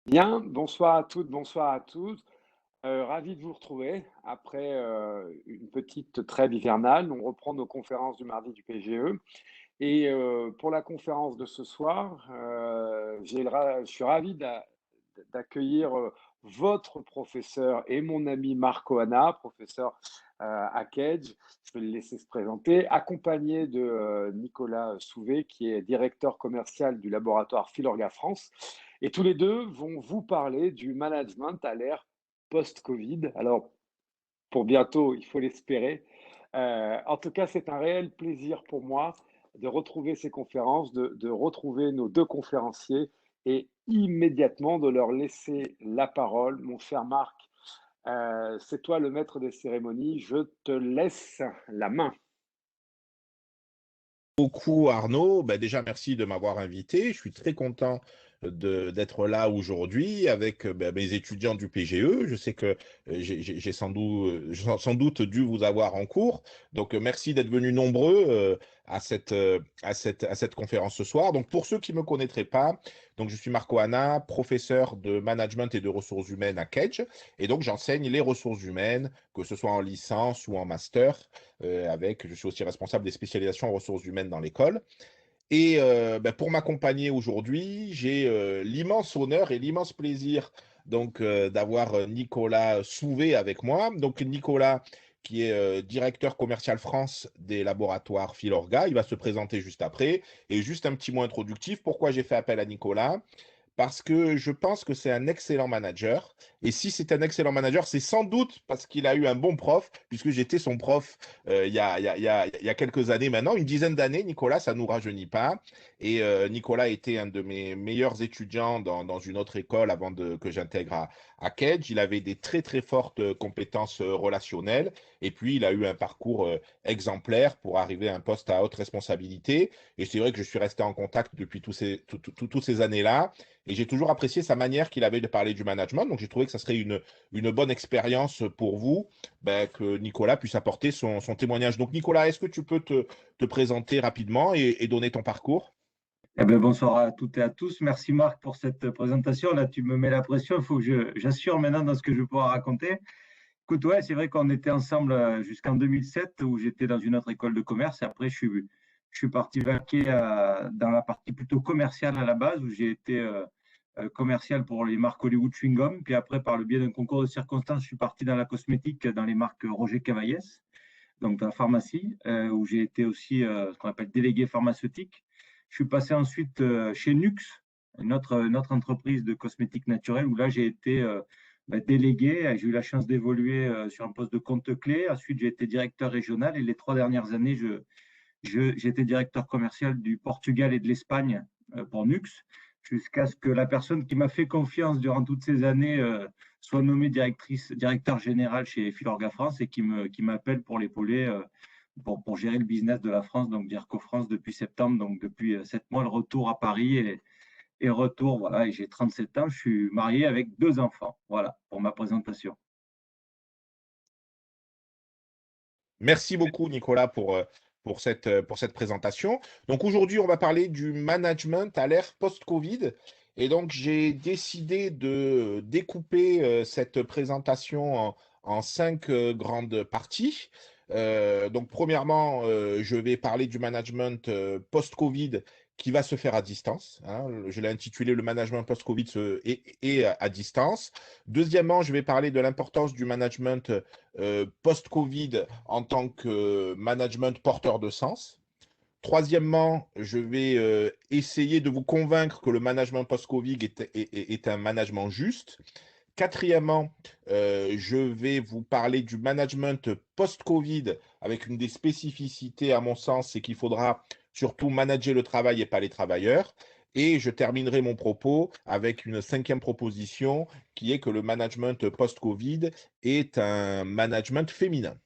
Bien, bonsoir à toutes, bonsoir à tous. Ravi de vous retrouver après, une petite trêve hivernale. On reprend nos conférences du mardi du PGE et pour la conférence de ce soir, je suis ravi d'accueillir, votre professeur et mon ami Marco Hanna, professeur, à Cage. Je vais le laisser se présenter, accompagné de, Nicolas Souvé, qui est directeur commercial du laboratoire Filorga France. Et tous les 2 vont vous parler du management à l'ère post-Covid. Alors, pour bientôt, il faut l'espérer. En tout cas, c'est un réel plaisir pour moi de retrouver ces conférences, de retrouver nos 2 conférenciers et immédiatement de leur laisser la parole. Mon cher Marc, c'est toi le maître des cérémonies, je te laisse la main. Beaucoup Arnaud. Déjà, merci de m'avoir invité. Je suis très content d'être là aujourd'hui avec mes étudiants du PGE. Je sais que j'ai sans doute dû vous avoir en cours. Donc, merci d'être venus nombreux à cette conférence ce soir. Donc, pour ceux qui ne me connaîtraient pas, donc, je suis Marco Hanna, professeur de management et de ressources humaines à Kedge. Et donc, j'enseigne les ressources humaines, que ce soit en licence ou en master. Je suis aussi responsable des spécialisations en ressources humaines dans l'école. Et pour m'accompagner aujourd'hui, j'ai l'immense honneur et l'immense plaisir d'avoir Nicolas Souvé avec moi. Donc Nicolas, qui est directeur commercial France des laboratoires Filorga, il va se présenter juste après. Et juste un petit mot introductif, pourquoi j'ai fait appel à Nicolas? Parce que je pense que c'est un excellent manager. Et si c'est un excellent manager, c'est sans doute parce qu'il a eu un bon prof, puisque j'étais son prof il y a quelques années maintenant, une dizaine d'années. Nicolas, ça ne nous rajeunit pas. Et Nicolas était un de mes meilleurs étudiants dans une autre école que j'intègre à Kedge. Il avait des très très fortes compétences relationnelles. Et puis, il a eu un parcours exemplaire pour arriver à un poste à haute responsabilité. Et c'est vrai que je suis resté en contact depuis toutes ces années-là. Et j'ai toujours apprécié sa manière qu'il avait de parler du management. Donc, j'ai trouvé que ça serait une bonne expérience pour vous, que Nicolas puisse apporter son témoignage. Donc, Nicolas, est-ce que tu peux te présenter rapidement et donner ton parcours? Bonsoir à toutes et à tous. Merci Marc pour cette présentation. Là, tu me mets la pression. Il faut que j'assure maintenant dans ce que je vais pouvoir raconter. Écoute, ouais, c'est vrai qu'on était ensemble jusqu'en 2007 où j'étais dans une autre école de commerce. Et après, je suis parti vaquer dans la partie plutôt commerciale à la base où j'ai été commercial pour les marques Hollywood Chewing Gum. Puis après, par le biais d'un concours de circonstances, je suis parti dans la cosmétique dans les marques Roger Cavaillès, donc dans la pharmacie, où j'ai été aussi ce qu'on appelle délégué pharmaceutique. Je suis passé ensuite chez Nux, une autre entreprise de cosmétiques naturels, où là j'ai été délégué. J'ai eu la chance d'évoluer sur un poste de compte clé. Ensuite, j'ai été directeur régional et les 3 dernières années, j'ai été directeur commercial du Portugal et de l'Espagne pour Nux, jusqu'à ce que la personne qui m'a fait confiance durant toutes ces années soit nommée directeur général chez Filorga France et qui m'appelle pour l'épauler, pour gérer le business de la France, donc d'Irco France depuis septembre, donc depuis 7 mois, le retour à Paris et retour, voilà, et j'ai 37 ans, je suis marié avec 2 enfants, voilà, pour ma présentation. Merci beaucoup, Nicolas, pour cette présentation. Donc aujourd'hui, on va parler du management à l'ère post-Covid. Et donc, j'ai décidé de découper cette présentation en 5 grandes parties. Donc, premièrement, je vais parler du management post-Covid qui va se faire à distance, hein. Je l'ai intitulé le management post-Covid et à distance. Deuxièmement, je vais parler de l'importance du management post-Covid en tant que management porteur de sens. Troisièmement, je vais essayer de vous convaincre que le management post-Covid est un management juste. Quatrièmement, je vais vous parler du management post-Covid avec une des spécificités, à mon sens, c'est qu'il faudra surtout manager le travail et pas les travailleurs. Et je terminerai mon propos avec une cinquième proposition qui est que le management post-Covid est un management féminin.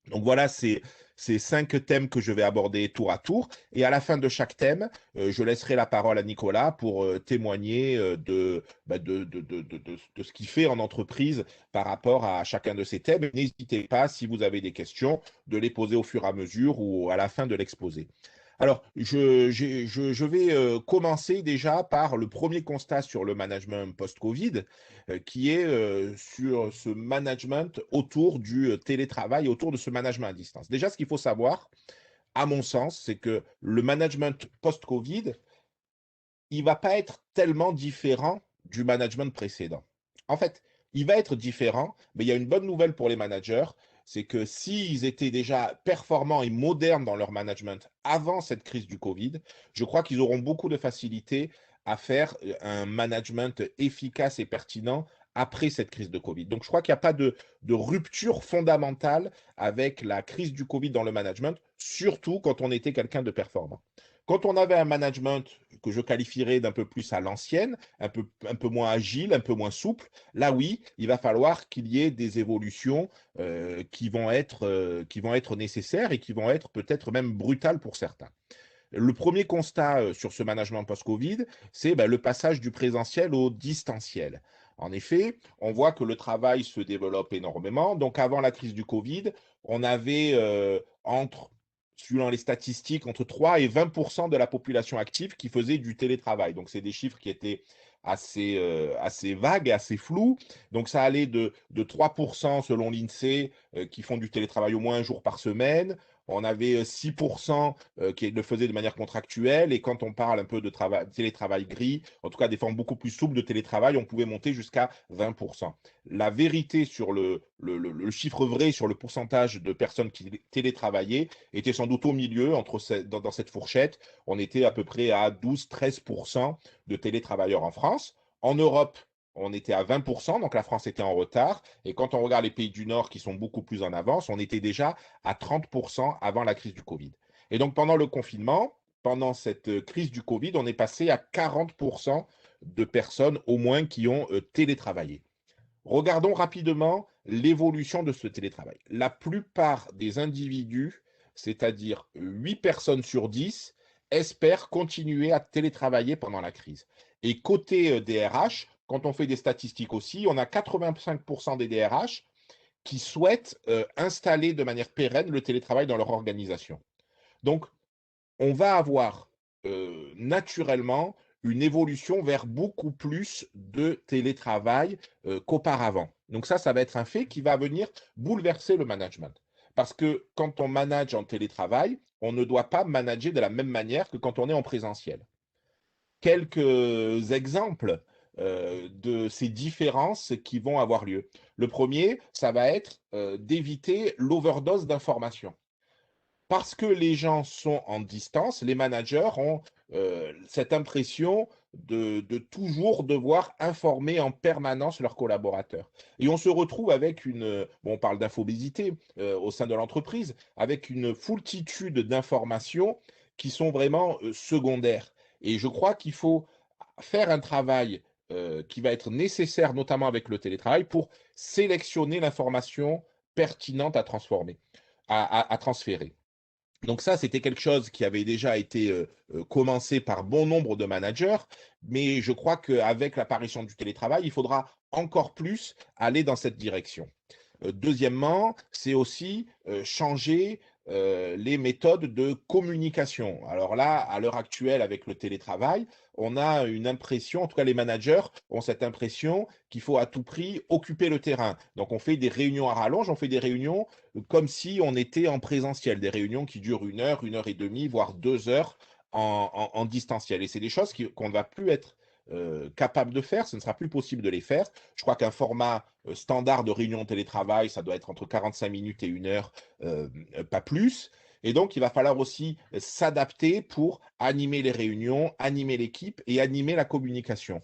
Donc voilà, c'est ces 5 thèmes que je vais aborder tour à tour. Et à la fin de chaque thème, je laisserai la parole à Nicolas pour témoigner de ce qu'il fait en entreprise par rapport à chacun de ces thèmes. N'hésitez pas, si vous avez des questions, de les poser au fur et à mesure ou à la fin de l'exposé. Alors, je vais commencer déjà par le premier constat sur le management post-Covid, qui est sur ce management autour du télétravail, autour de ce management à distance. Déjà, ce qu'il faut savoir, à mon sens, c'est que le management post-Covid, il va pas être tellement différent du management précédent. En fait, il va être différent, mais il y a une bonne nouvelle pour les managers, c'est que s'ils étaient déjà performants et modernes dans leur management avant cette crise du Covid, je crois qu'ils auront beaucoup de facilité à faire un management efficace et pertinent après cette crise de Covid. Donc, je crois qu'il n'y a pas de rupture fondamentale avec la crise du Covid dans le management, surtout quand on était quelqu'un de performant. Quand on avait un management que je qualifierais d'un peu plus à l'ancienne, un peu moins agile, un peu moins souple, là oui, il va falloir qu'il y ait des évolutions qui vont être nécessaires et qui vont être peut-être même brutales pour certains. Le premier constat sur ce management post-Covid, c'est le passage du présentiel au distanciel. En effet, on voit que le travail se développe énormément. Donc, avant la crise du Covid, on avait suivant les statistiques, entre 3 et 20% de la population active qui faisait du télétravail. Donc, c'est des chiffres qui étaient assez vagues et assez flous. Donc, ça allait de 3% selon l'INSEE qui font du télétravail au moins un jour par semaine. On avait 6% qui le faisaient de manière contractuelle. Et quand on parle un peu de télétravail gris, en tout cas des formes beaucoup plus souples de télétravail, on pouvait monter jusqu'à 20%. La vérité sur le chiffre vrai sur le pourcentage de personnes qui télétravaillaient était sans doute au milieu, dans cette fourchette. On était à peu près à 12-13% de télétravailleurs en France. En Europe, on était à 20%, donc la France était en retard. Et quand on regarde les pays du Nord qui sont beaucoup plus en avance, on était déjà à 30% avant la crise du Covid. Et donc pendant le confinement, pendant cette crise du Covid, on est passé à 40% de personnes au moins qui ont télétravaillé. Regardons rapidement l'évolution de ce télétravail. La plupart des individus, c'est-à-dire 8 personnes sur 10, espèrent continuer à télétravailler pendant la crise. Et côté DRH, quand on fait des statistiques aussi, on a 85% des DRH qui souhaitent installer de manière pérenne le télétravail dans leur organisation. Donc, on va avoir naturellement une évolution vers beaucoup plus de télétravail qu'auparavant. Donc ça va être un fait qui va venir bouleverser le management. Parce que quand on manage en télétravail, on ne doit pas manager de la même manière que quand on est en présentiel. Quelques exemples de ces différences qui vont avoir lieu. Le premier, ça va être d'éviter l'overdose d'informations. Parce que les gens sont en distance, les managers ont cette impression de toujours devoir informer en permanence leurs collaborateurs. Et on se retrouve avec on parle d'infobésité au sein de l'entreprise, avec une foultitude d'informations qui sont vraiment secondaires. Et je crois qu'il faut faire un travail qui va être nécessaire, notamment avec le télétravail, pour sélectionner l'information pertinente à transformer, à transférer. Donc ça, c'était quelque chose qui avait déjà été commencé par bon nombre de managers, mais je crois qu'avec l'apparition du télétravail, il faudra encore plus aller dans cette direction. Deuxièmement, c'est aussi changer les méthodes de communication. Alors là, à l'heure actuelle, avec le télétravail, on a une impression, en tout cas les managers ont cette impression qu'il faut à tout prix occuper le terrain. Donc on fait des réunions à rallonge, on fait des réunions comme si on était en présentiel, des réunions qui durent 1 heure et demie, voire 2 heures en distanciel. Et c'est des choses qu'on ne va plus être capable de faire, ce ne sera plus possible de les faire. Je crois qu'un format standard de réunion télétravail, ça doit être entre 45 minutes et 1 heure, pas plus. Et donc, il va falloir aussi s'adapter pour animer les réunions, animer l'équipe et animer la communication.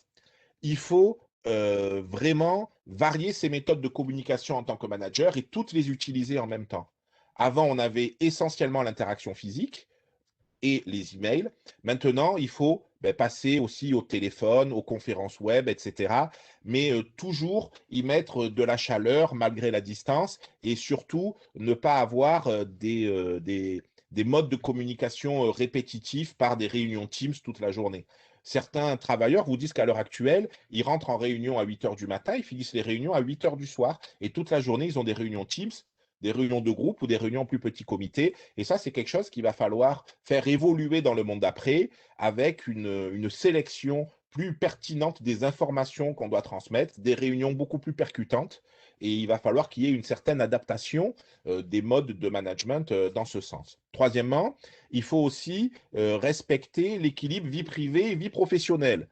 Il faut vraiment varier ces méthodes de communication en tant que manager et toutes les utiliser en même temps. Avant, on avait essentiellement l'interaction physique et les emails. Maintenant, il faut passer aussi au téléphone, aux conférences web, etc. Mais toujours y mettre de la chaleur malgré la distance et surtout ne pas avoir des modes de communication répétitifs par des réunions Teams toute la journée. Certains travailleurs vous disent qu'à l'heure actuelle, ils rentrent en réunion à 8 heures du matin, ils finissent les réunions à 8 heures du soir et toute la journée, ils ont des réunions Teams des réunions de groupe ou des réunions en plus petits comités. Et ça, c'est quelque chose qu'il va falloir faire évoluer dans le monde d'après avec une sélection plus pertinente des informations qu'on doit transmettre, des réunions beaucoup plus percutantes. Et il va falloir qu'il y ait une certaine adaptation des modes de management dans ce sens. Troisièmement, il faut aussi respecter l'équilibre vie privée et vie professionnelle.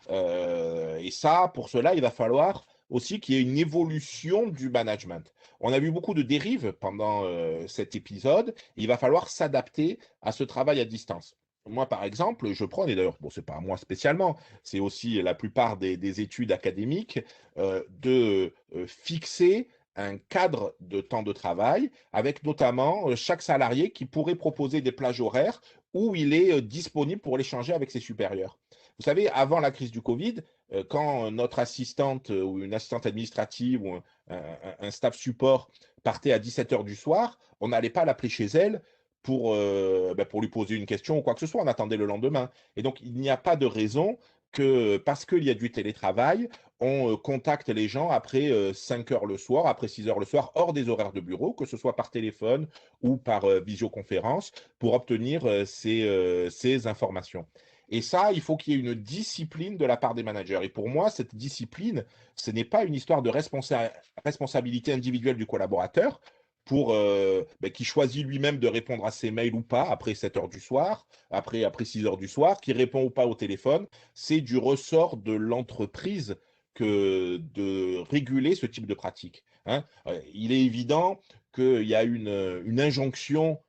Et ça, pour cela, il va falloir aussi qu'il y ait une évolution du management. On a vu beaucoup de dérives pendant cet épisode. Il va falloir s'adapter à ce travail à distance. Moi, par exemple, je prends, et d'ailleurs, bon, c'est pas moi spécialement, c'est aussi la plupart des études académiques, de fixer un cadre de temps de travail avec notamment chaque salarié qui pourrait proposer des plages horaires où il est disponible pour l'échanger avec ses supérieurs. Vous savez, avant la crise du Covid, quand notre assistante ou une assistante administrative ou un staff support partait à 17 heures du soir, on n'allait pas l'appeler chez elle pour lui poser une question ou quoi que ce soit, on attendait le lendemain. Et donc, il n'y a pas de raison que, parce qu'il y a du télétravail, on contacte les gens après 5 heures le soir, après 6 heures le soir, hors des horaires de bureau, que ce soit par téléphone ou par visioconférence, pour obtenir ces informations. Et ça, il faut qu'il y ait une discipline de la part des managers. Et pour moi, cette discipline, ce n'est pas une histoire de responsabilité individuelle du collaborateur qui choisit lui-même de répondre à ses mails ou pas après 7 heures du soir, après 6 heures du soir, qui répond ou pas au téléphone. C'est du ressort de l'entreprise que de réguler ce type de pratique. Hein. Il est évident qu'il y a une injonction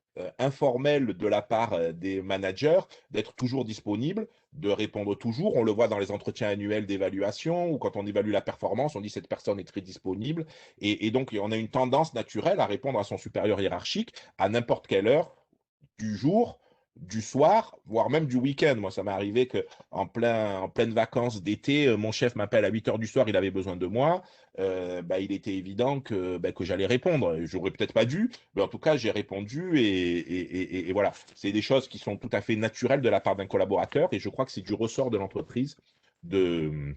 informelle de la part des managers d'être toujours disponible, de répondre toujours. On le voit dans les entretiens annuels d'évaluation ou quand on évalue la performance, on dit cette personne est très disponible. Et donc, on a une tendance naturelle à répondre à son supérieur hiérarchique à n'importe quelle heure du jour, du soir, voire même du week-end. Moi, ça m'est arrivé qu'en pleine vacances d'été, mon chef m'appelle à 8 heures du soir, il avait besoin de moi. Il était évident que j'allais répondre. J'aurais peut-être pas dû, mais en tout cas, j'ai répondu et voilà. C'est des choses qui sont tout à fait naturelles de la part d'un collaborateur et je crois que c'est du ressort de l'entreprise de,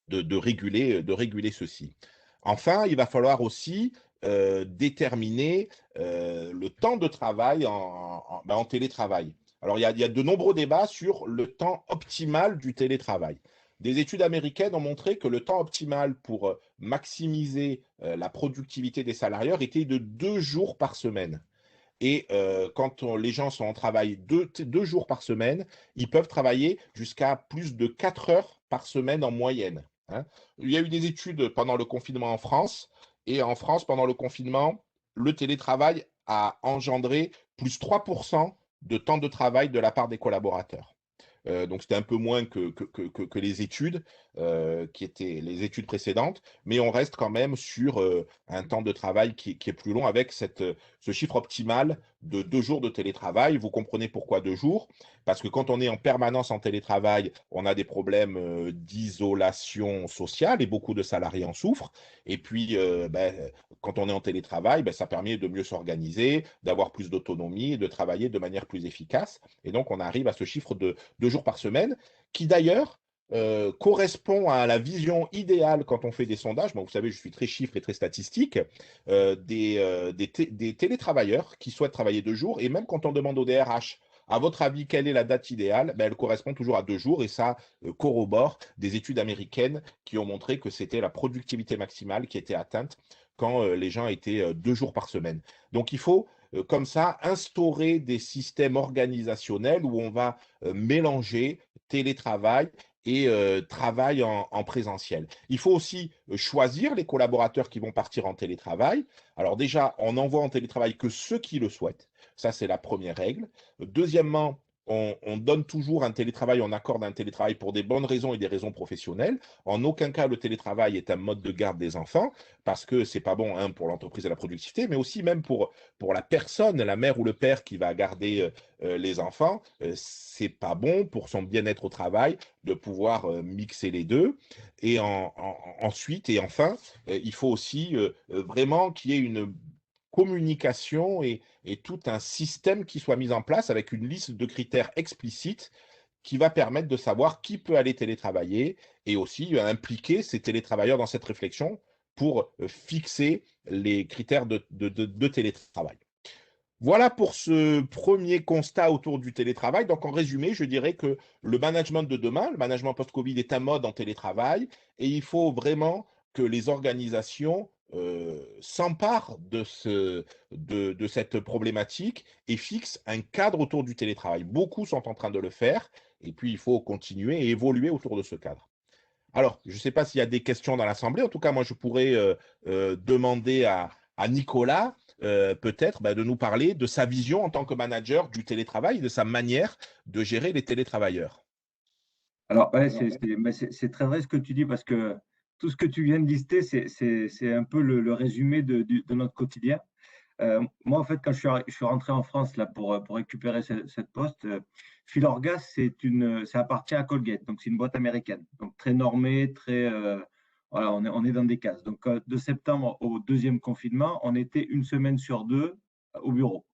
de réguler ceci. Enfin, il va falloir aussi déterminer le temps de travail en télétravail. Alors, il y a de nombreux débats sur le temps optimal du télétravail. Des études américaines ont montré que le temps optimal pour maximiser la productivité des salariés était de 2 jours par semaine. Et quand les gens sont en travail 2 jours par semaine, ils peuvent travailler jusqu'à plus de 4 heures par semaine en moyenne. Hein. Il y a eu des études pendant le confinement en France. Et en France, pendant le confinement, le télétravail a engendré plus 3% de temps de travail de la part des collaborateurs. Donc c'était un peu moins que les études qui étaient les études précédentes, mais on reste quand même sur un temps de travail qui est plus long avec ce chiffre optimal de 2 jours de télétravail. Vous comprenez pourquoi 2 jours? Parce que quand on est en permanence en télétravail, on a des problèmes d'isolation sociale et beaucoup de salariés en souffrent. Et puis, quand on est en télétravail, ça permet de mieux s'organiser, d'avoir plus d'autonomie et de travailler de manière plus efficace. Et donc, on arrive à ce chiffre de 2 jours par semaine, qui d'ailleurs correspond à la vision idéale quand on fait des sondages. Moi, vous savez, je suis très chiffre et très statistique, des télétravailleurs qui souhaitent travailler 2 jours. Et même quand on demande au DRH, à votre avis, quelle est la date idéale? Elle correspond toujours à 2 jours et ça corrobore des études américaines qui ont montré que c'était la productivité maximale qui était atteinte quand les gens étaient 2 jours par semaine. Donc, il faut comme ça, instaurer des systèmes organisationnels où on va mélanger télétravail et travail en présentiel. Il faut aussi choisir les collaborateurs qui vont partir en télétravail. Alors déjà, on n'envoie en télétravail que ceux qui le souhaitent. Ça, c'est la première règle. Deuxièmement, on donne toujours un télétravail, on accorde un télétravail pour des bonnes raisons et des raisons professionnelles. En aucun cas, le télétravail est un mode de garde des enfants, parce que c'est pas bon pour l'entreprise et la productivité, mais aussi même pour la personne, la mère ou le père qui va garder les enfants. C'est pas bon pour son bien-être au travail de pouvoir mixer les deux. Et ensuite, et enfin, il faut aussi vraiment qu'il y ait une communication et tout un système qui soit mis en place avec une liste de critères explicites qui va permettre de savoir qui peut aller télétravailler et aussi impliquer ces télétravailleurs dans cette réflexion pour fixer les critères de télétravail. Voilà pour ce premier constat autour du télétravail. Donc, en résumé, je dirais que le management de demain, le management post-Covid est un mode en télétravail et il faut vraiment que les organisations s'emparent de cette problématique et fixent un cadre autour du télétravail. Beaucoup sont en train de le faire et puis il faut continuer et évoluer autour de ce cadre. Alors, je ne sais pas s'il y a des questions dans l'Assemblée. En tout cas, moi, je pourrais demander à Nicolas, peut-être, de nous parler de sa vision en tant que manager du télétravail, de sa manière de gérer les télétravailleurs. Alors, ouais, c'est très vrai ce que tu dis parce que tout ce que tu viens de lister, c'est un peu le résumé de notre quotidien. Moi, en fait, quand je suis rentré en France là, pour récupérer cette poste, Filorgas, ça appartient à Colgate, donc c'est une boîte américaine, donc très normée, voilà, on est dans des cases. Donc, de septembre au deuxième confinement, on était une semaine sur deux au bureau.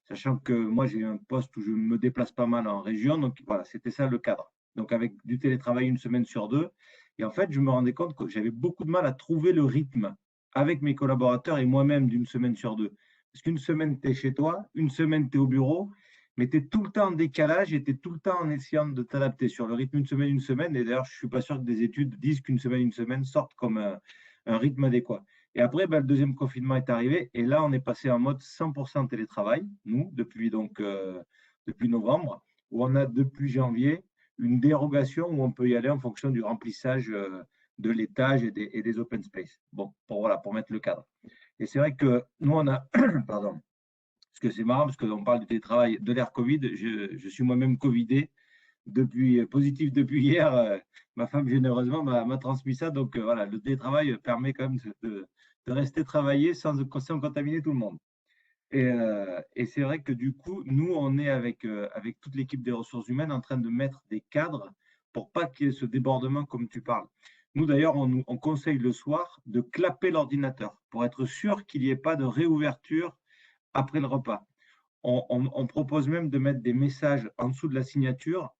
Sachant que moi, j'ai un poste où je me déplace pas mal en région, donc voilà, c'était ça le cadre. Donc, avec du télétravail une semaine sur deux. Et en fait, je me rendais compte que j'avais beaucoup de mal à trouver le rythme avec mes collaborateurs et moi-même d'une semaine sur deux. Parce qu'une semaine, tu es chez toi, une semaine, tu es au bureau, mais tu es tout le temps en décalage et tu es tout le temps en essayant de t'adapter sur le rythme une semaine. Et d'ailleurs, je ne suis pas sûr que des études disent qu'une semaine sortent comme un rythme adéquat. Et après, le deuxième confinement est arrivé et là, on est passé en mode 100% télétravail, nous, depuis novembre, où on a depuis janvier une dérogation où on peut y aller en fonction du remplissage de l'étage et des open space. Bon, pour mettre le cadre. Et c'est vrai que nous, on a, pardon, parce que c'est marrant, parce qu'on parle du télétravail, de l'ère Covid, je suis moi-même Covidé, positif depuis hier. Ma femme, généreusement, m'a transmis ça. Donc, voilà, le télétravail permet quand même de rester travailler sans contaminer tout le monde. Et c'est vrai que du coup, nous, on est avec toute l'équipe des ressources humaines en train de mettre des cadres pour pas qu'il y ait ce débordement comme tu parles. Nous, d'ailleurs, on conseille le soir de clapper l'ordinateur pour être sûr qu'il n'y ait pas de réouverture après le repas. On propose même de mettre des messages en dessous de la signature,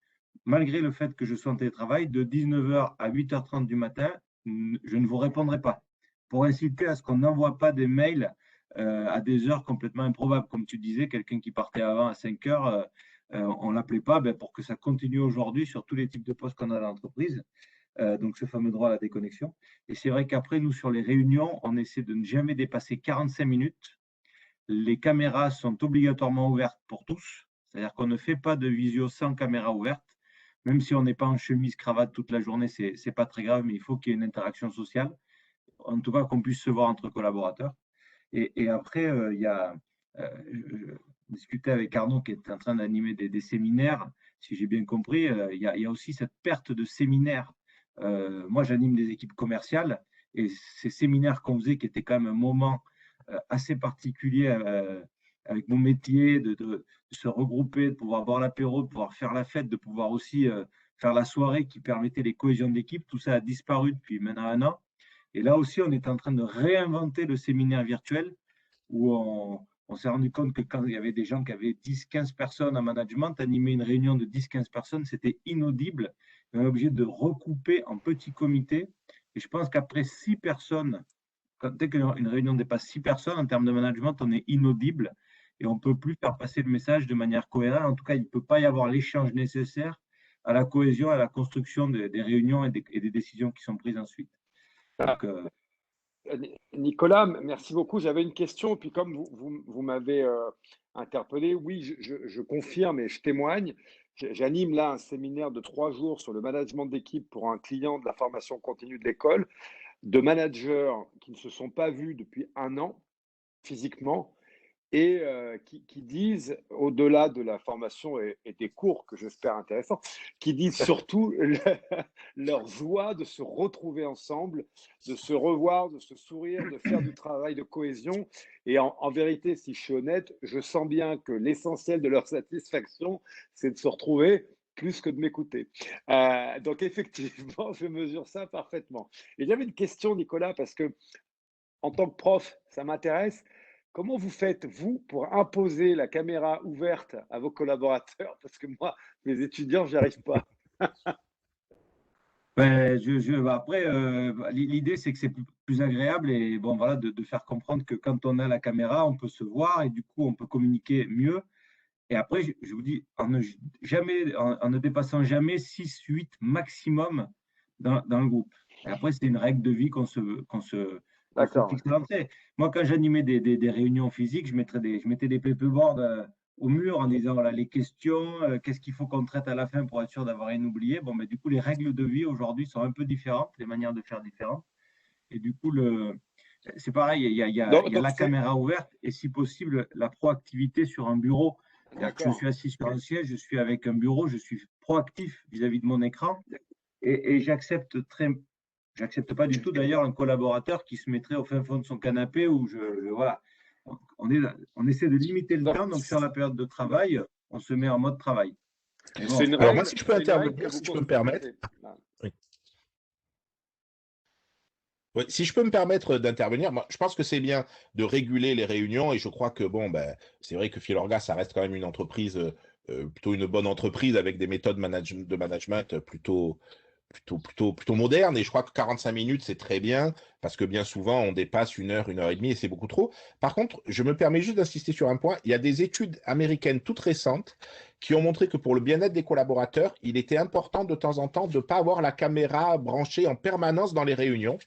malgré le fait que je sois en télétravail, de 19h à 8h30 du matin, je ne vous répondrai pas, pour inciter à ce qu'on n'envoie pas des mails à des heures complètement improbables. Comme tu disais, quelqu'un qui partait avant à 5 heures, on ne l'appelait pas pour que ça continue aujourd'hui sur tous les types de postes qu'on a dans l'entreprise. Donc ce fameux droit à la déconnexion. Et c'est vrai qu'après, nous, sur les réunions, on essaie de ne jamais dépasser 45 minutes. Les caméras sont obligatoirement ouvertes pour tous, c'est-à-dire qu'on ne fait pas de visio sans caméra ouverte. Même si on n'est pas en chemise, cravate toute la journée, c'est pas très grave, mais il faut qu'il y ait une interaction sociale. En tout cas, qu'on puisse se voir entre collaborateurs. Et après, je discutais avec Arnaud qui est en train d'animer des séminaires. Si j'ai bien compris, il y a aussi cette perte de séminaires. Moi, j'anime des équipes commerciales et ces séminaires qu'on faisait, qui étaient quand même un moment assez particulier avec mon métier, de se regrouper, de pouvoir boire l'apéro, de pouvoir faire la fête, de pouvoir aussi faire la soirée qui permettait les cohésions d'équipe. Tout ça a disparu depuis maintenant un an. Et là aussi, on est en train de réinventer le séminaire virtuel où on s'est rendu compte que quand il y avait des gens qui avaient 10-15 personnes en management, animer une réunion de 10-15 personnes, c'était inaudible. On est obligé de recouper en petits comités. Et je pense qu'après 6 personnes, dès qu'une réunion dépasse 6 personnes, en termes de management, on est inaudible et on ne peut plus faire passer le message de manière cohérente. En tout cas, il ne peut pas y avoir l'échange nécessaire à la cohésion, à la construction des réunions et des décisions qui sont prises ensuite. Donc, Nicolas, merci beaucoup. J'avais une question, puis comme vous m'avez interpellé, oui, je confirme et je témoigne. J'anime là un séminaire de 3 jours sur le management d'équipe pour un client de la formation continue de l'école, de managers qui ne se sont pas vus depuis un an physiquement et qui disent, au-delà de la formation et des cours que j'espère intéressants, qui disent surtout leur joie de se retrouver ensemble, de se revoir, de se sourire, de faire du travail de cohésion. Et en vérité, si je suis honnête, je sens bien que l'essentiel de leur satisfaction, c'est de se retrouver plus que de m'écouter. Donc effectivement, je mesure ça parfaitement. Et j'avais une question, Nicolas, parce que en tant que prof, ça m'intéresse. Comment vous faites, vous, pour imposer la caméra ouverte à vos collaborateurs? Parce que moi, mes étudiants, j'y arrive pas. Après, l'idée, c'est que c'est plus agréable et bon, voilà, de faire comprendre que quand on a la caméra, on peut se voir et du coup, on peut communiquer mieux. Et après, je vous dis, en ne dépassant jamais 6, 8 maximum dans le groupe. Et après, c'est une règle de vie qu'on se D'accord. fixe à l'entrée. Moi, quand j'animais des réunions physiques, je mettais des paperboards au mur en disant, voilà, les questions, qu'est-ce qu'il faut qu'on traite à la fin pour être sûr d'avoir rien oublié. Bon, mais du coup, les règles de vie aujourd'hui sont un peu différentes, les manières de faire différentes. Et du coup, c'est pareil, il y a Donc la c'est caméra ouverte et si possible, la proactivité sur un bureau. C'est-à-dire que je d'accord. suis assis sur un siège, je suis avec un bureau, je suis proactif vis-à-vis de mon écran et j'accepte pas du tout d'ailleurs un collaborateur qui se mettrait au fin fond de son canapé où voilà. On essaie de limiter le Donc temps, donc sur la période de travail, on se met en mode travail. Mais c'est bon, une Alors moi, règle, si je peux c'est une règle que intervenir, vous si je peux me permettre. c'est ah, Oui. Oui, si je peux me permettre d'intervenir, moi, je pense que c'est bien de réguler les réunions et je crois que bon, ben, c'est vrai que Filorga, ça reste quand même une entreprise, plutôt une bonne entreprise avec des méthodes de management plutôt moderne. Et je crois que 45 minutes, c'est très bien parce que bien souvent, on dépasse 1 heure et demie et c'est beaucoup trop. Par contre, je me permets juste d'insister sur un point. Il y a des études américaines toutes récentes qui ont montré que pour le bien-être des collaborateurs, il était important de temps en temps de ne pas avoir la caméra branchée en permanence dans les réunions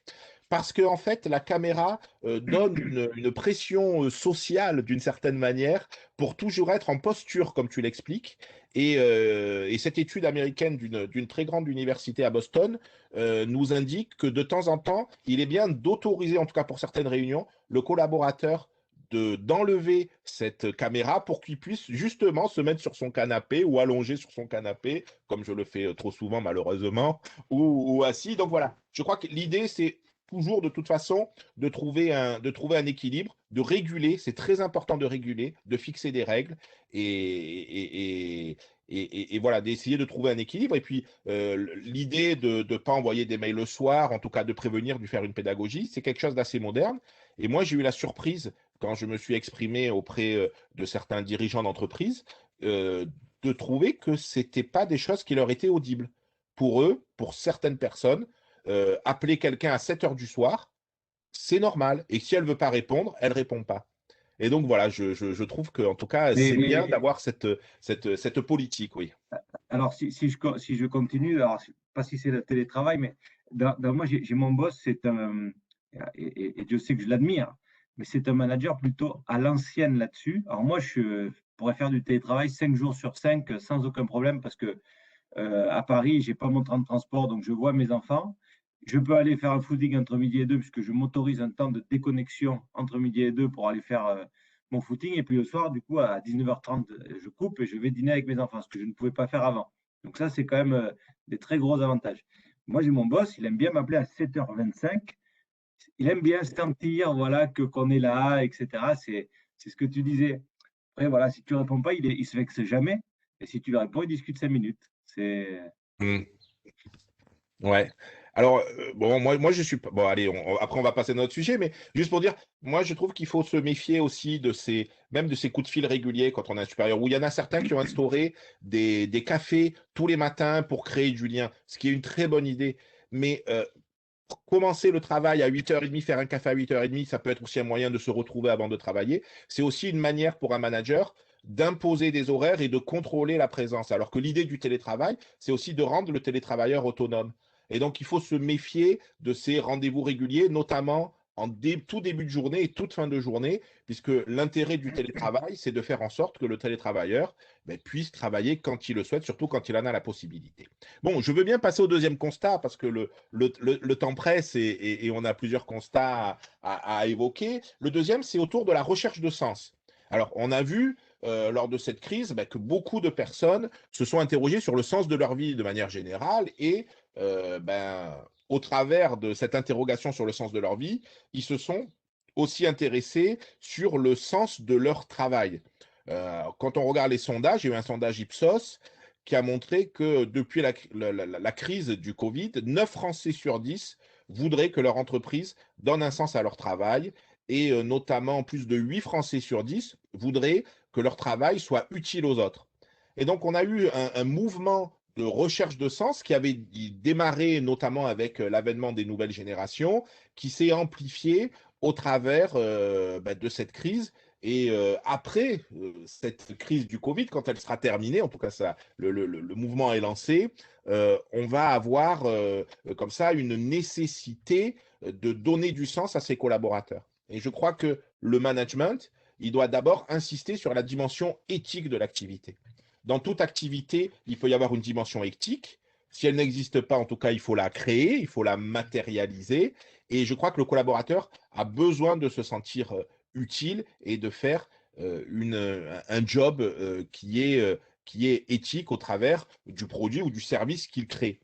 parce que en fait, la caméra donne une pression sociale d'une certaine manière pour toujours être en posture, comme tu l'expliques. Et cette étude américaine d'une très grande université à Boston nous indique que de temps en temps, il est bien d'autoriser, en tout cas pour certaines réunions, le collaborateur d'enlever cette caméra pour qu'il puisse justement se mettre sur son canapé ou allongé sur son canapé, comme je le fais trop souvent malheureusement, ou assis. Donc voilà, je crois que l'idée, c'est toujours de toute façon de trouver un équilibre, de réguler, c'est très important de réguler, de fixer des règles et voilà, d'essayer de trouver un équilibre. Et puis l'idée de ne pas envoyer des mails le soir, en tout cas de prévenir, de faire une pédagogie, c'est quelque chose d'assez moderne. Et moi, j'ai eu la surprise quand je me suis exprimé auprès de certains dirigeants d'entreprise, euh, de trouver que c'était pas des choses qui leur étaient audibles. Pour eux, pour certaines personnes, appeler quelqu'un à 7 heures du soir, c'est normal. Et si elle ne veut pas répondre, elle ne répond pas. Et donc voilà, je trouve qu'en tout cas, mais, c'est bien mais d'avoir cette politique, oui. alors, si je continue, alors, je sais pas si c'est le télétravail, mais moi, j'ai mon boss, et Dieu sait que je l'admire, mais c'est un manager plutôt à l'ancienne là-dessus. Alors, moi, je pourrais faire du télétravail 5 jours sur 5 sans aucun problème parce que à Paris, j'ai pas mon temps de transport, donc je vois mes enfants. Je peux aller faire un footing entre midi et deux, puisque je m'autorise un temps de déconnexion entre midi et deux pour aller faire mon footing. Et puis le soir, du coup, à 19h30, je coupe et je vais dîner avec mes enfants, ce que je ne pouvais pas faire avant. Donc ça, c'est quand même des très gros avantages. Moi, j'ai mon boss, il aime bien m'appeler à 7h25. Il aime bien sentir, voilà, qu'on est là, etc. C'est ce que tu disais. Après, voilà, si tu réponds pas, il se vexe jamais. Et si tu lui réponds, il discute 5 minutes. C'est Mm. Ouais. Alors, bon, moi, je suis pas. Bon, allez, après, on va passer à notre sujet, mais juste pour dire, moi, je trouve qu'il faut se méfier aussi même de ces coups de fil réguliers quand on a un supérieur, où il y en a certains qui ont instauré des cafés tous les matins pour créer du lien, ce qui est une très bonne idée. Mais commencer le travail à 8h30, faire un café à 8h30, ça peut être aussi un moyen de se retrouver avant de travailler. C'est aussi une manière pour un manager d'imposer des horaires et de contrôler la présence. Alors que l'idée du télétravail, c'est aussi de rendre le télétravailleur autonome. Et donc, il faut se méfier de ces rendez-vous réguliers, notamment en tout début de journée et toute fin de journée, puisque l'intérêt du télétravail, c'est de faire en sorte que le télétravailleur puisse travailler quand il le souhaite, surtout quand il en a la possibilité. Bon, je veux bien passer au deuxième constat, parce que le temps presse et on a plusieurs constats à évoquer. Le deuxième, c'est autour de la recherche de sens. Alors, on a vu lors de cette crise que beaucoup de personnes se sont interrogées sur le sens de leur vie de manière générale et au travers de cette interrogation sur le sens de leur vie, ils se sont aussi intéressés sur le sens de leur travail. Quand on regarde les sondages, il y a eu un sondage Ipsos qui a montré que depuis la crise du Covid, 9 Français sur 10 voudraient que leur entreprise donne un sens à leur travail et notamment plus de 8 Français sur 10 voudraient que leur travail soit utile aux autres. Et donc on a eu un mouvement de recherche de sens qui avait démarré notamment avec l'avènement des nouvelles générations, qui s'est amplifié au travers de cette crise. Et après cette crise du Covid, quand elle sera terminée, en tout cas ça, le mouvement est lancé, on va avoir comme ça une nécessité de donner du sens à ses collaborateurs. Et je crois que le management, il doit d'abord insister sur la dimension éthique de l'activité. Dans toute activité, il peut y avoir une dimension éthique. Si elle n'existe pas, en tout cas, il faut la créer, il faut la matérialiser. Et je crois que le collaborateur a besoin de se sentir utile et de faire un job qui est éthique au travers du produit ou du service qu'il crée.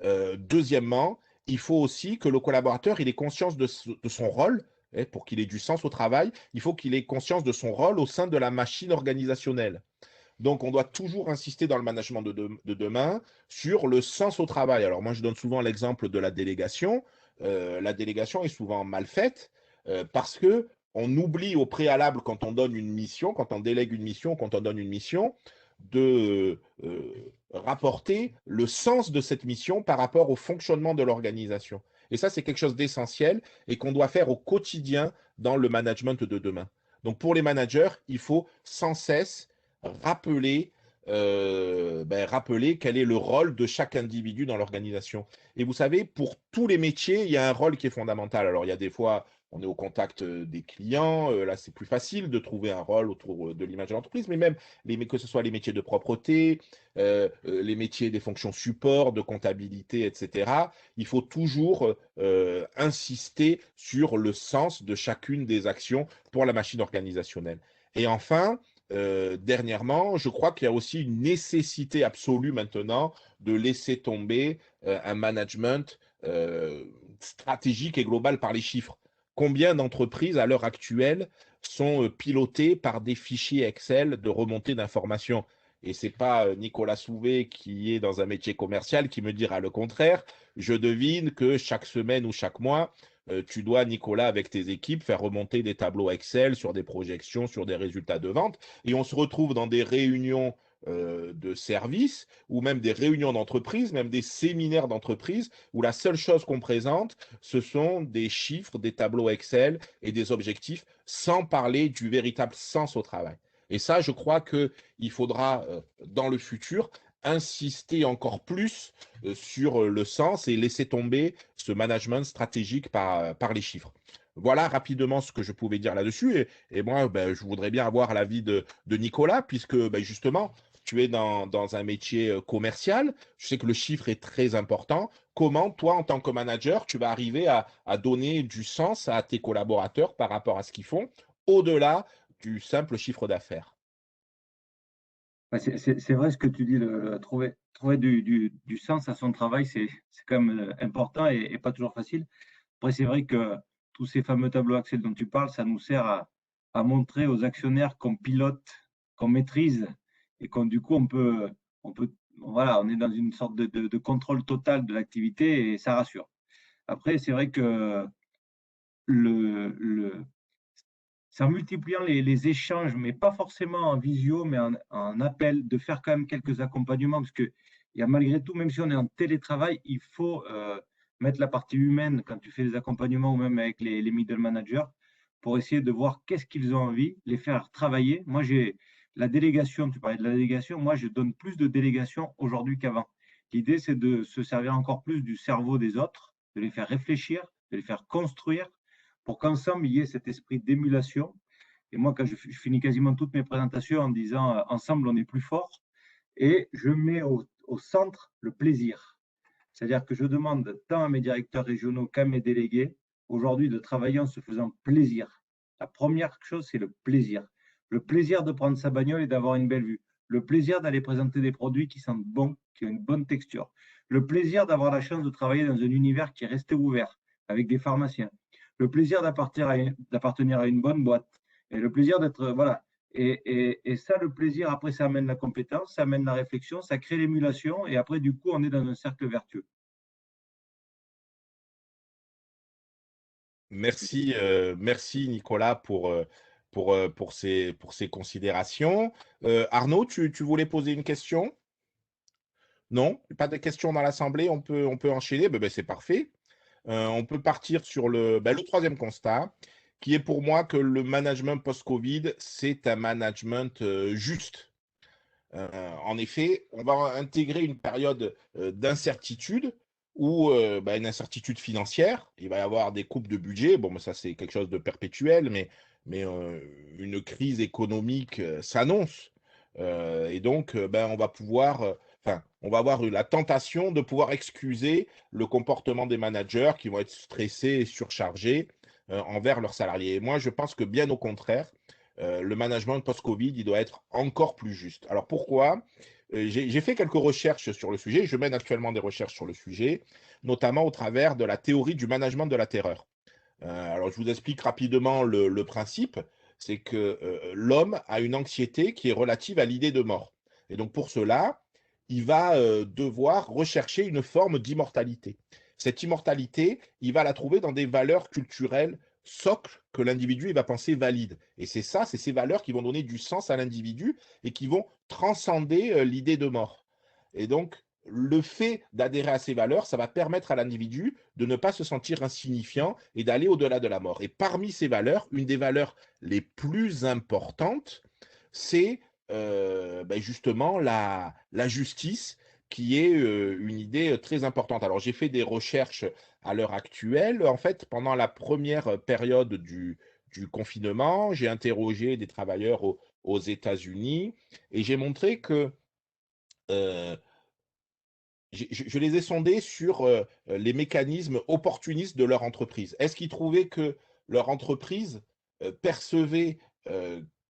Deuxièmement, il faut aussi que le collaborateur il ait conscience de son rôle. Pour qu'il ait du sens au travail, il faut qu'il ait conscience de son rôle au sein de la machine organisationnelle. Donc, on doit toujours insister dans le management de demain sur le sens au travail. Alors, moi, je donne souvent l'exemple de la délégation. La délégation est souvent mal faite parce que on oublie au préalable quand on donne une mission, quand on délègue une mission, quand on donne une mission, de rapporter le sens de cette mission par rapport au fonctionnement de l'organisation. Et ça, c'est quelque chose d'essentiel et qu'on doit faire au quotidien dans le management de demain. Donc, pour les managers, il faut sans cesse rappeler, rappeler quel est le rôle de chaque individu dans l'organisation. Et vous savez, pour tous les métiers, il y a un rôle qui est fondamental. Alors, il y a des fois, on est au contact des clients, là, c'est plus facile de trouver un rôle autour de l'image de l'entreprise, mais même que ce soit les métiers de propreté, les métiers des fonctions support, de comptabilité, etc., il faut toujours insister sur le sens de chacune des actions pour la machine organisationnelle. Et enfin, dernièrement, je crois qu'il y a aussi une nécessité absolue maintenant de laisser tomber un management stratégique et global par les chiffres. Combien d'entreprises à l'heure actuelle sont pilotées par des fichiers Excel de remontée d'informations? Et ce n'est pas Nicolas Souvé qui est dans un métier commercial qui me dira le contraire. Je devine que chaque semaine ou chaque mois, tu dois, Nicolas, avec tes équipes, faire remonter des tableaux Excel sur des projections, sur des résultats de vente. Et on se retrouve dans des réunions de services ou même des réunions d'entreprise, même des séminaires d'entreprise où la seule chose qu'on présente, ce sont des chiffres, des tableaux Excel et des objectifs sans parler du véritable sens au travail. Et ça, je crois qu'il faudra, dans le futur, insister encore plus sur le sens et laisser tomber ce management stratégique par les chiffres. Voilà rapidement ce que je pouvais dire là-dessus. Et moi, je voudrais bien avoir l'avis de Nicolas, puisque justement, tu es dans un métier commercial. Je sais que le chiffre est très important. Comment, toi, en tant que manager, tu vas arriver à donner du sens à tes collaborateurs par rapport à ce qu'ils font, au-delà du simple chiffre d'affaires? C'est vrai ce que tu dis, trouver du sens à son travail, c'est quand même important et pas toujours facile. Après, c'est vrai que tous ces fameux tableaux Excel dont tu parles, ça nous sert à montrer aux actionnaires qu'on pilote, qu'on maîtrise et qu'on du coup voilà, on est dans une sorte de contrôle total de l'activité et ça rassure. Après, c'est vrai que le c'est en multipliant les échanges, mais pas forcément en visio, mais en appel, de faire quand même quelques accompagnements, parce qu'il y a malgré tout, même si on est en télétravail, il faut mettre la partie humaine quand tu fais des accompagnements ou même avec les middle managers pour essayer de voir qu'est-ce qu'ils ont envie, les faire travailler. Moi, j'ai la délégation, tu parlais de la délégation, moi, je donne plus de délégation aujourd'hui qu'avant. L'idée, c'est de se servir encore plus du cerveau des autres, de les faire réfléchir, de les faire construire pour qu'ensemble, il y ait cet esprit d'émulation. Et moi, quand je finis quasiment toutes mes présentations en disant ensemble, on est plus fort, et je mets au centre le plaisir. C'est-à-dire que je demande tant à mes directeurs régionaux qu'à mes délégués, aujourd'hui, de travailler en se faisant plaisir. La première chose, c'est le plaisir. Le plaisir de prendre sa bagnole et d'avoir une belle vue. Le plaisir d'aller présenter des produits qui sentent bon, qui ont une bonne texture. Le plaisir d'avoir la chance de travailler dans un univers qui est resté ouvert, avec des pharmaciens. Le plaisir d'appartenir à une bonne boîte. Et le plaisir d'être, voilà. Et ça, le plaisir, après, ça amène la compétence, ça amène la réflexion, ça crée l'émulation, et après, du coup, on est dans un cercle vertueux. Merci, merci Nicolas pour ces considérations. Arnaud, tu voulais poser une question? Non, pas de questions dans l'assemblée, on peut enchaîner, c'est parfait. On peut partir sur le troisième constat, qui est pour moi que le management post-Covid, c'est un management juste. En effet, on va intégrer une période d'incertitude ou une incertitude financière. Il va y avoir des coupes de budget. Bon, ça, c'est quelque chose de perpétuel, mais une crise économique s'annonce. Et donc, on va avoir la tentation de pouvoir excuser le comportement des managers qui vont être stressés et surchargés envers leurs salariés. Et moi, je pense que bien au contraire, le management post-Covid, il doit être encore plus juste. Alors pourquoi? J'ai fait quelques recherches sur le sujet, je mène actuellement des recherches sur le sujet, notamment au travers de la théorie du management de la terreur. Alors je vous explique rapidement le principe, c'est que l'homme a une anxiété qui est relative à l'idée de mort. Et donc pour cela, il va devoir rechercher une forme d'immortalité. Cette immortalité, il va la trouver dans des valeurs culturelles socles que l'individu va penser valides. Et c'est ces valeurs qui vont donner du sens à l'individu et qui vont transcender l'idée de mort. Et donc, le fait d'adhérer à ces valeurs, ça va permettre à l'individu de ne pas se sentir insignifiant et d'aller au-delà de la mort. Et parmi ces valeurs, une des valeurs les plus importantes, c'est justement la justice, qui est une idée très importante. Alors, j'ai fait des recherches à l'heure actuelle. En fait, pendant la première période du confinement, j'ai interrogé des travailleurs aux États-Unis et j'ai montré que euh, je les ai sondés sur les mécanismes opportunistes de leur entreprise. Est-ce qu'ils trouvaient que leur entreprise percevait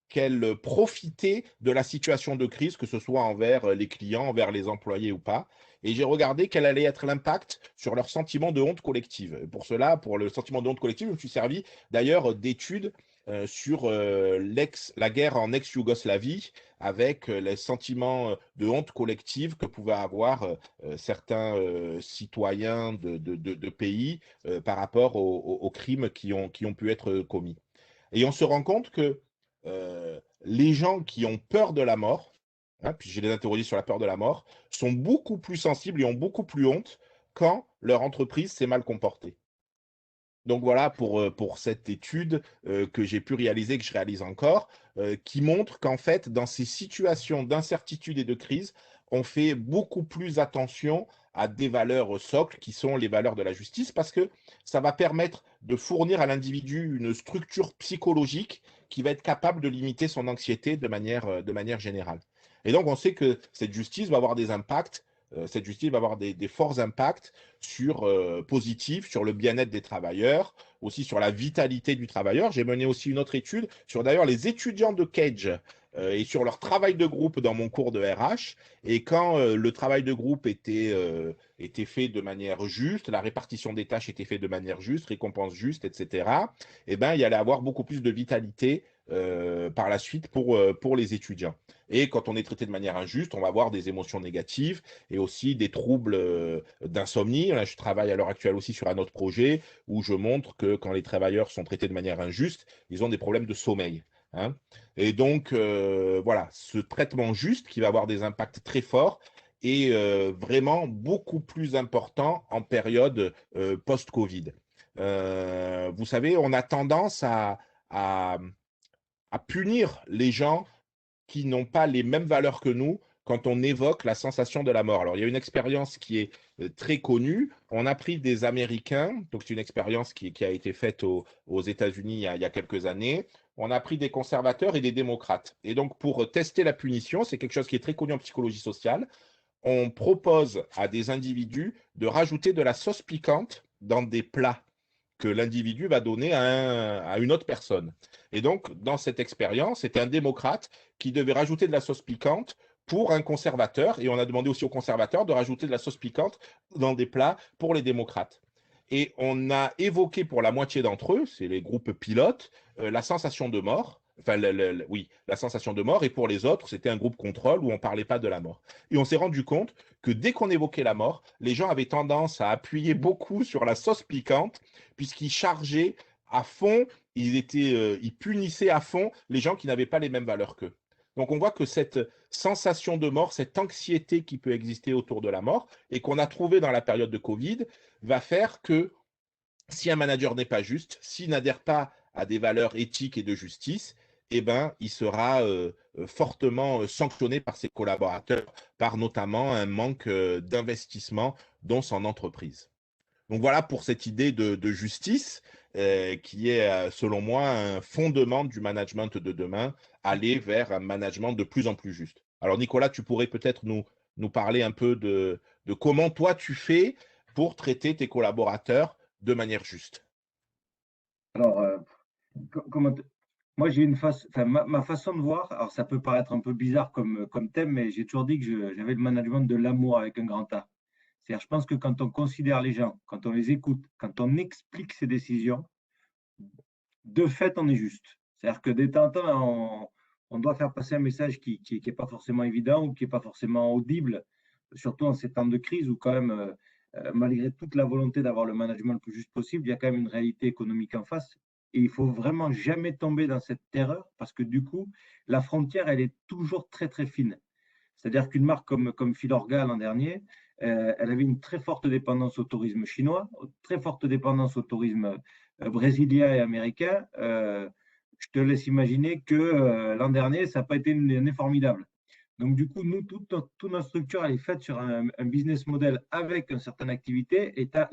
qu'elle profitait de la situation de crise, que ce soit envers les clients, envers les employés ou pas? Et j'ai regardé quel allait être l'impact sur leur sentiment de honte collective. Pour cela, pour le sentiment de honte collective, je me suis servi d'ailleurs d'études sur la guerre en ex-Yougoslavie, avec les sentiments de honte collective que pouvaient avoir certains citoyens de pays par rapport aux crimes qui ont pu être commis. Et on se rend compte que les gens qui ont peur de la mort, hein, puis j'ai les interrogés sur la peur de la mort, sont beaucoup plus sensibles et ont beaucoup plus honte quand leur entreprise s'est mal comportée. Donc voilà pour cette étude que j'ai pu réaliser, que je réalise encore, qui montre qu'en fait, dans ces situations d'incertitude et de crise, on fait beaucoup plus attention à des valeurs socles qui sont les valeurs de la justice, parce que ça va permettre de fournir à l'individu une structure psychologique qui va être capable de limiter son anxiété de manière générale. Et donc on sait que cette justice va avoir des impacts, cette justice va avoir des forts impacts positifs sur le bien-être des travailleurs, aussi sur la vitalité du travailleur. J'ai mené aussi une autre étude sur d'ailleurs les étudiants de Cage et sur leur travail de groupe dans mon cours de RH. Et quand le travail de groupe était fait de manière juste, la répartition des tâches était faite de manière juste, récompense juste, etc., eh ben, il y allait avoir beaucoup plus de vitalité par la suite pour les étudiants. Et quand on est traité de manière injuste, on va avoir des émotions négatives et aussi des troubles d'insomnie. Là, je travaille à l'heure actuelle aussi sur un autre projet où je montre que quand les travailleurs sont traités de manière injuste, ils ont des problèmes de sommeil. Hein. Et donc, voilà, ce traitement juste qui va avoir des impacts très forts est vraiment beaucoup plus important en période post-Covid. Vous savez, on a tendance à, à punir les gens qui n'ont pas les mêmes valeurs que nous quand on évoque la sensation de la mort. Alors, il y a une expérience qui est très connue. On a pris des Américains, donc c'est une expérience qui a été faite aux États-Unis il y a quelques années. On a pris des conservateurs et des démocrates. Et donc, pour tester la punition, c'est quelque chose qui est très connu en psychologie sociale. On propose à des individus de rajouter de la sauce piquante dans des plats que l'individu va donner à une autre personne. Et donc, dans cette expérience, c'était un démocrate qui devait rajouter de la sauce piquante pour un conservateur, et on a demandé aussi aux conservateurs de rajouter de la sauce piquante dans des plats pour les démocrates. Et on a évoqué pour la moitié d'entre eux, c'est les groupes pilotes, la sensation de mort. Enfin, oui, la sensation de mort. Et pour les autres, c'était un groupe contrôle où on ne parlait pas de la mort. Et on s'est rendu compte que dès qu'on évoquait la mort, les gens avaient tendance à appuyer beaucoup sur la sauce piquante, puisqu'ils chargeaient à fond, ils punissaient à fond les gens qui n'avaient pas les mêmes valeurs qu'eux. Donc on voit que sensation de mort, cette anxiété qui peut exister autour de la mort et qu'on a trouvé dans la période de Covid, va faire que si un manager n'est pas juste, s'il n'adhère pas à des valeurs éthiques et de justice, eh ben, il sera fortement sanctionné par ses collaborateurs, par notamment un manque d'investissement dans son entreprise. Donc voilà pour cette idée de justice qui est, selon moi, un fondement du management de demain, aller vers un management de plus en plus juste. Alors Nicolas, tu pourrais peut-être nous parler un peu de comment toi tu fais pour traiter tes collaborateurs de manière juste. Alors, comment moi, j'ai une face, enfin, ma façon de voir, alors ça peut paraître un peu bizarre comme thème, mais j'ai toujours dit que j'avais le management de l'amour avec un grand A. C'est-à-dire, je pense que quand on considère les gens, quand on les écoute, quand on explique ses décisions, de fait, on est juste. C'est-à-dire que de temps en temps, on doit faire passer un message qui est pas forcément évident ou qui n'est pas forcément audible, surtout en ces temps de crise où quand même, malgré toute la volonté d'avoir le management le plus juste possible, il y a quand même une réalité économique en face. Et il faut vraiment jamais tomber dans cette terreur parce que du coup, la frontière, elle est toujours très, très fine. C'est-à-dire qu'une marque comme Filorga l'an dernier, elle avait une très forte dépendance au tourisme chinois, très forte dépendance au tourisme brésilien et américain. Je te laisse imaginer que l'an dernier, ça n'a pas été une année formidable. Donc, du coup, nous, toute notre structure, elle est faite sur un business model avec une certaine activité et tu as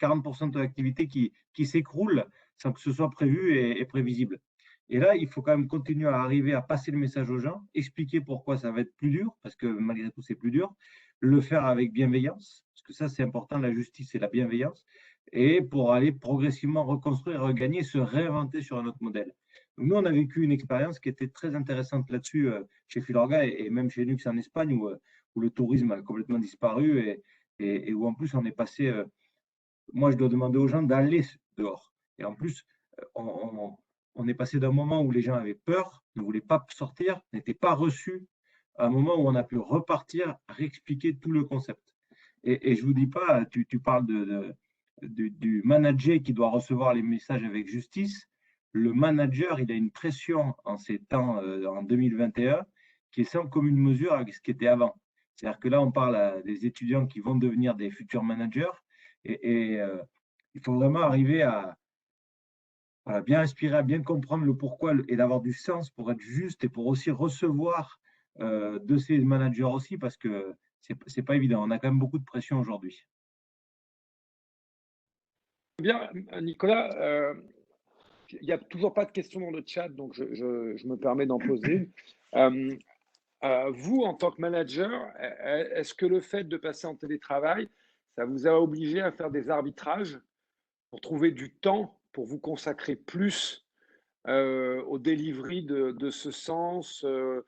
40% de l'activité qui s'écroule sans que ce soit prévu et prévisible. Et là, il faut quand même continuer à arriver à passer le message aux gens, expliquer pourquoi ça va être plus dur, parce que malgré tout, c'est plus dur, le faire avec bienveillance, parce que ça, c'est important, la justice et la bienveillance, et pour aller progressivement reconstruire, regagner, se réinventer sur un autre modèle. Donc, nous, on a vécu une expérience qui était très intéressante là-dessus chez Filorga et même chez Nux en Espagne, où le tourisme a complètement disparu et où en plus on est passé moi, je dois demander aux gens d'aller dehors. Et en plus, on est passé d'un moment où les gens avaient peur, ne voulaient pas sortir, n'étaient pas reçus, à un moment où on a pu repartir, réexpliquer tout le concept. Et je ne vous dis pas, tu parles du manager qui doit recevoir les messages avec justice. Le manager, il a une pression en ces temps, en 2021, qui est sans commune mesure avec ce qui était avant. C'est-à-dire que là, on parle à des étudiants qui vont devenir des futurs managers et il faut vraiment arriver à bien inspirer, à bien comprendre le pourquoi et d'avoir du sens pour être juste et pour aussi recevoir de ces managers aussi, parce que c'est pas évident. On a quand même beaucoup de pression aujourd'hui. Bien, Nicolas, il n'y a toujours pas de questions dans le chat, donc je me permets d'en poser une. Vous, en tant que manager, est-ce que le fait de passer en télétravail, ça vous a obligé à faire des arbitrages pour trouver du temps pour vous consacrer plus au delivery de ce sens, aux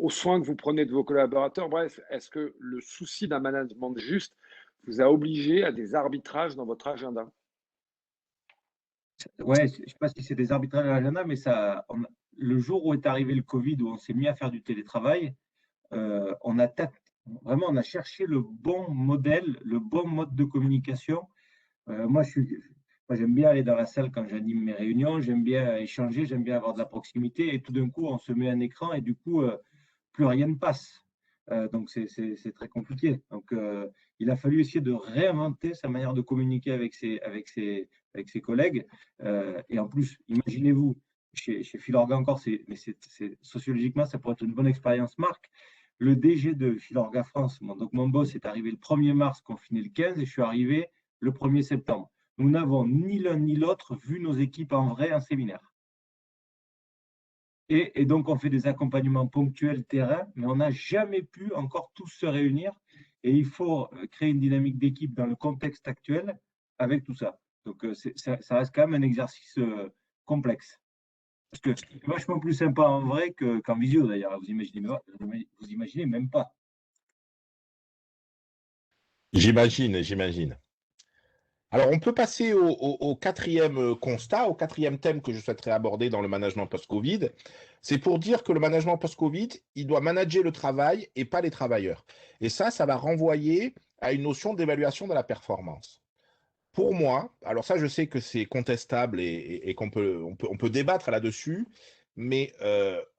soins que vous prenez de vos collaborateurs? Bref, est-ce que le souci d'un management juste vous a obligé à des arbitrages dans votre agenda? Ouais, je ne sais pas si c'est des arbitrages à l'agenda, mais le jour où est arrivé le Covid, où on s'est mis à faire du télétravail, vraiment, on a cherché le bon modèle, le bon mode de communication. Moi, j'aime bien aller dans la salle quand j'anime mes réunions, j'aime bien échanger, j'aime bien avoir de la proximité. Et tout d'un coup, on se met un écran et du coup, plus rien ne passe. Donc, c'est très compliqué. Donc, il a fallu essayer de réinventer sa manière de communiquer avec ses collègues. Et en plus, imaginez-vous, chez Filorga encore, sociologiquement, ça pourrait être une bonne expérience marque. Le DG de Filorga France, donc mon boss est arrivé le 1er mars, confiné le 15, et je suis arrivé le 1er septembre. Nous n'avons ni l'un ni l'autre vu nos équipes en vrai en séminaire. Et donc, on fait des accompagnements ponctuels terrain, mais on n'a jamais pu encore tous se réunir. Et il faut créer une dynamique d'équipe dans le contexte actuel avec tout ça. Donc, ça reste quand même un exercice complexe. Parce que c'est vachement plus sympa en vrai qu'en visio, d'ailleurs. Vous imaginez même pas. J'imagine. Alors, on peut passer au quatrième constat, au quatrième thème que je souhaiterais aborder dans le management post-Covid. C'est pour dire que le management post-Covid, il doit manager le travail et pas les travailleurs. Et ça va renvoyer à une notion d'évaluation de la performance. Pour moi, alors ça, je sais que c'est contestable et qu'on peut débattre là-dessus, mais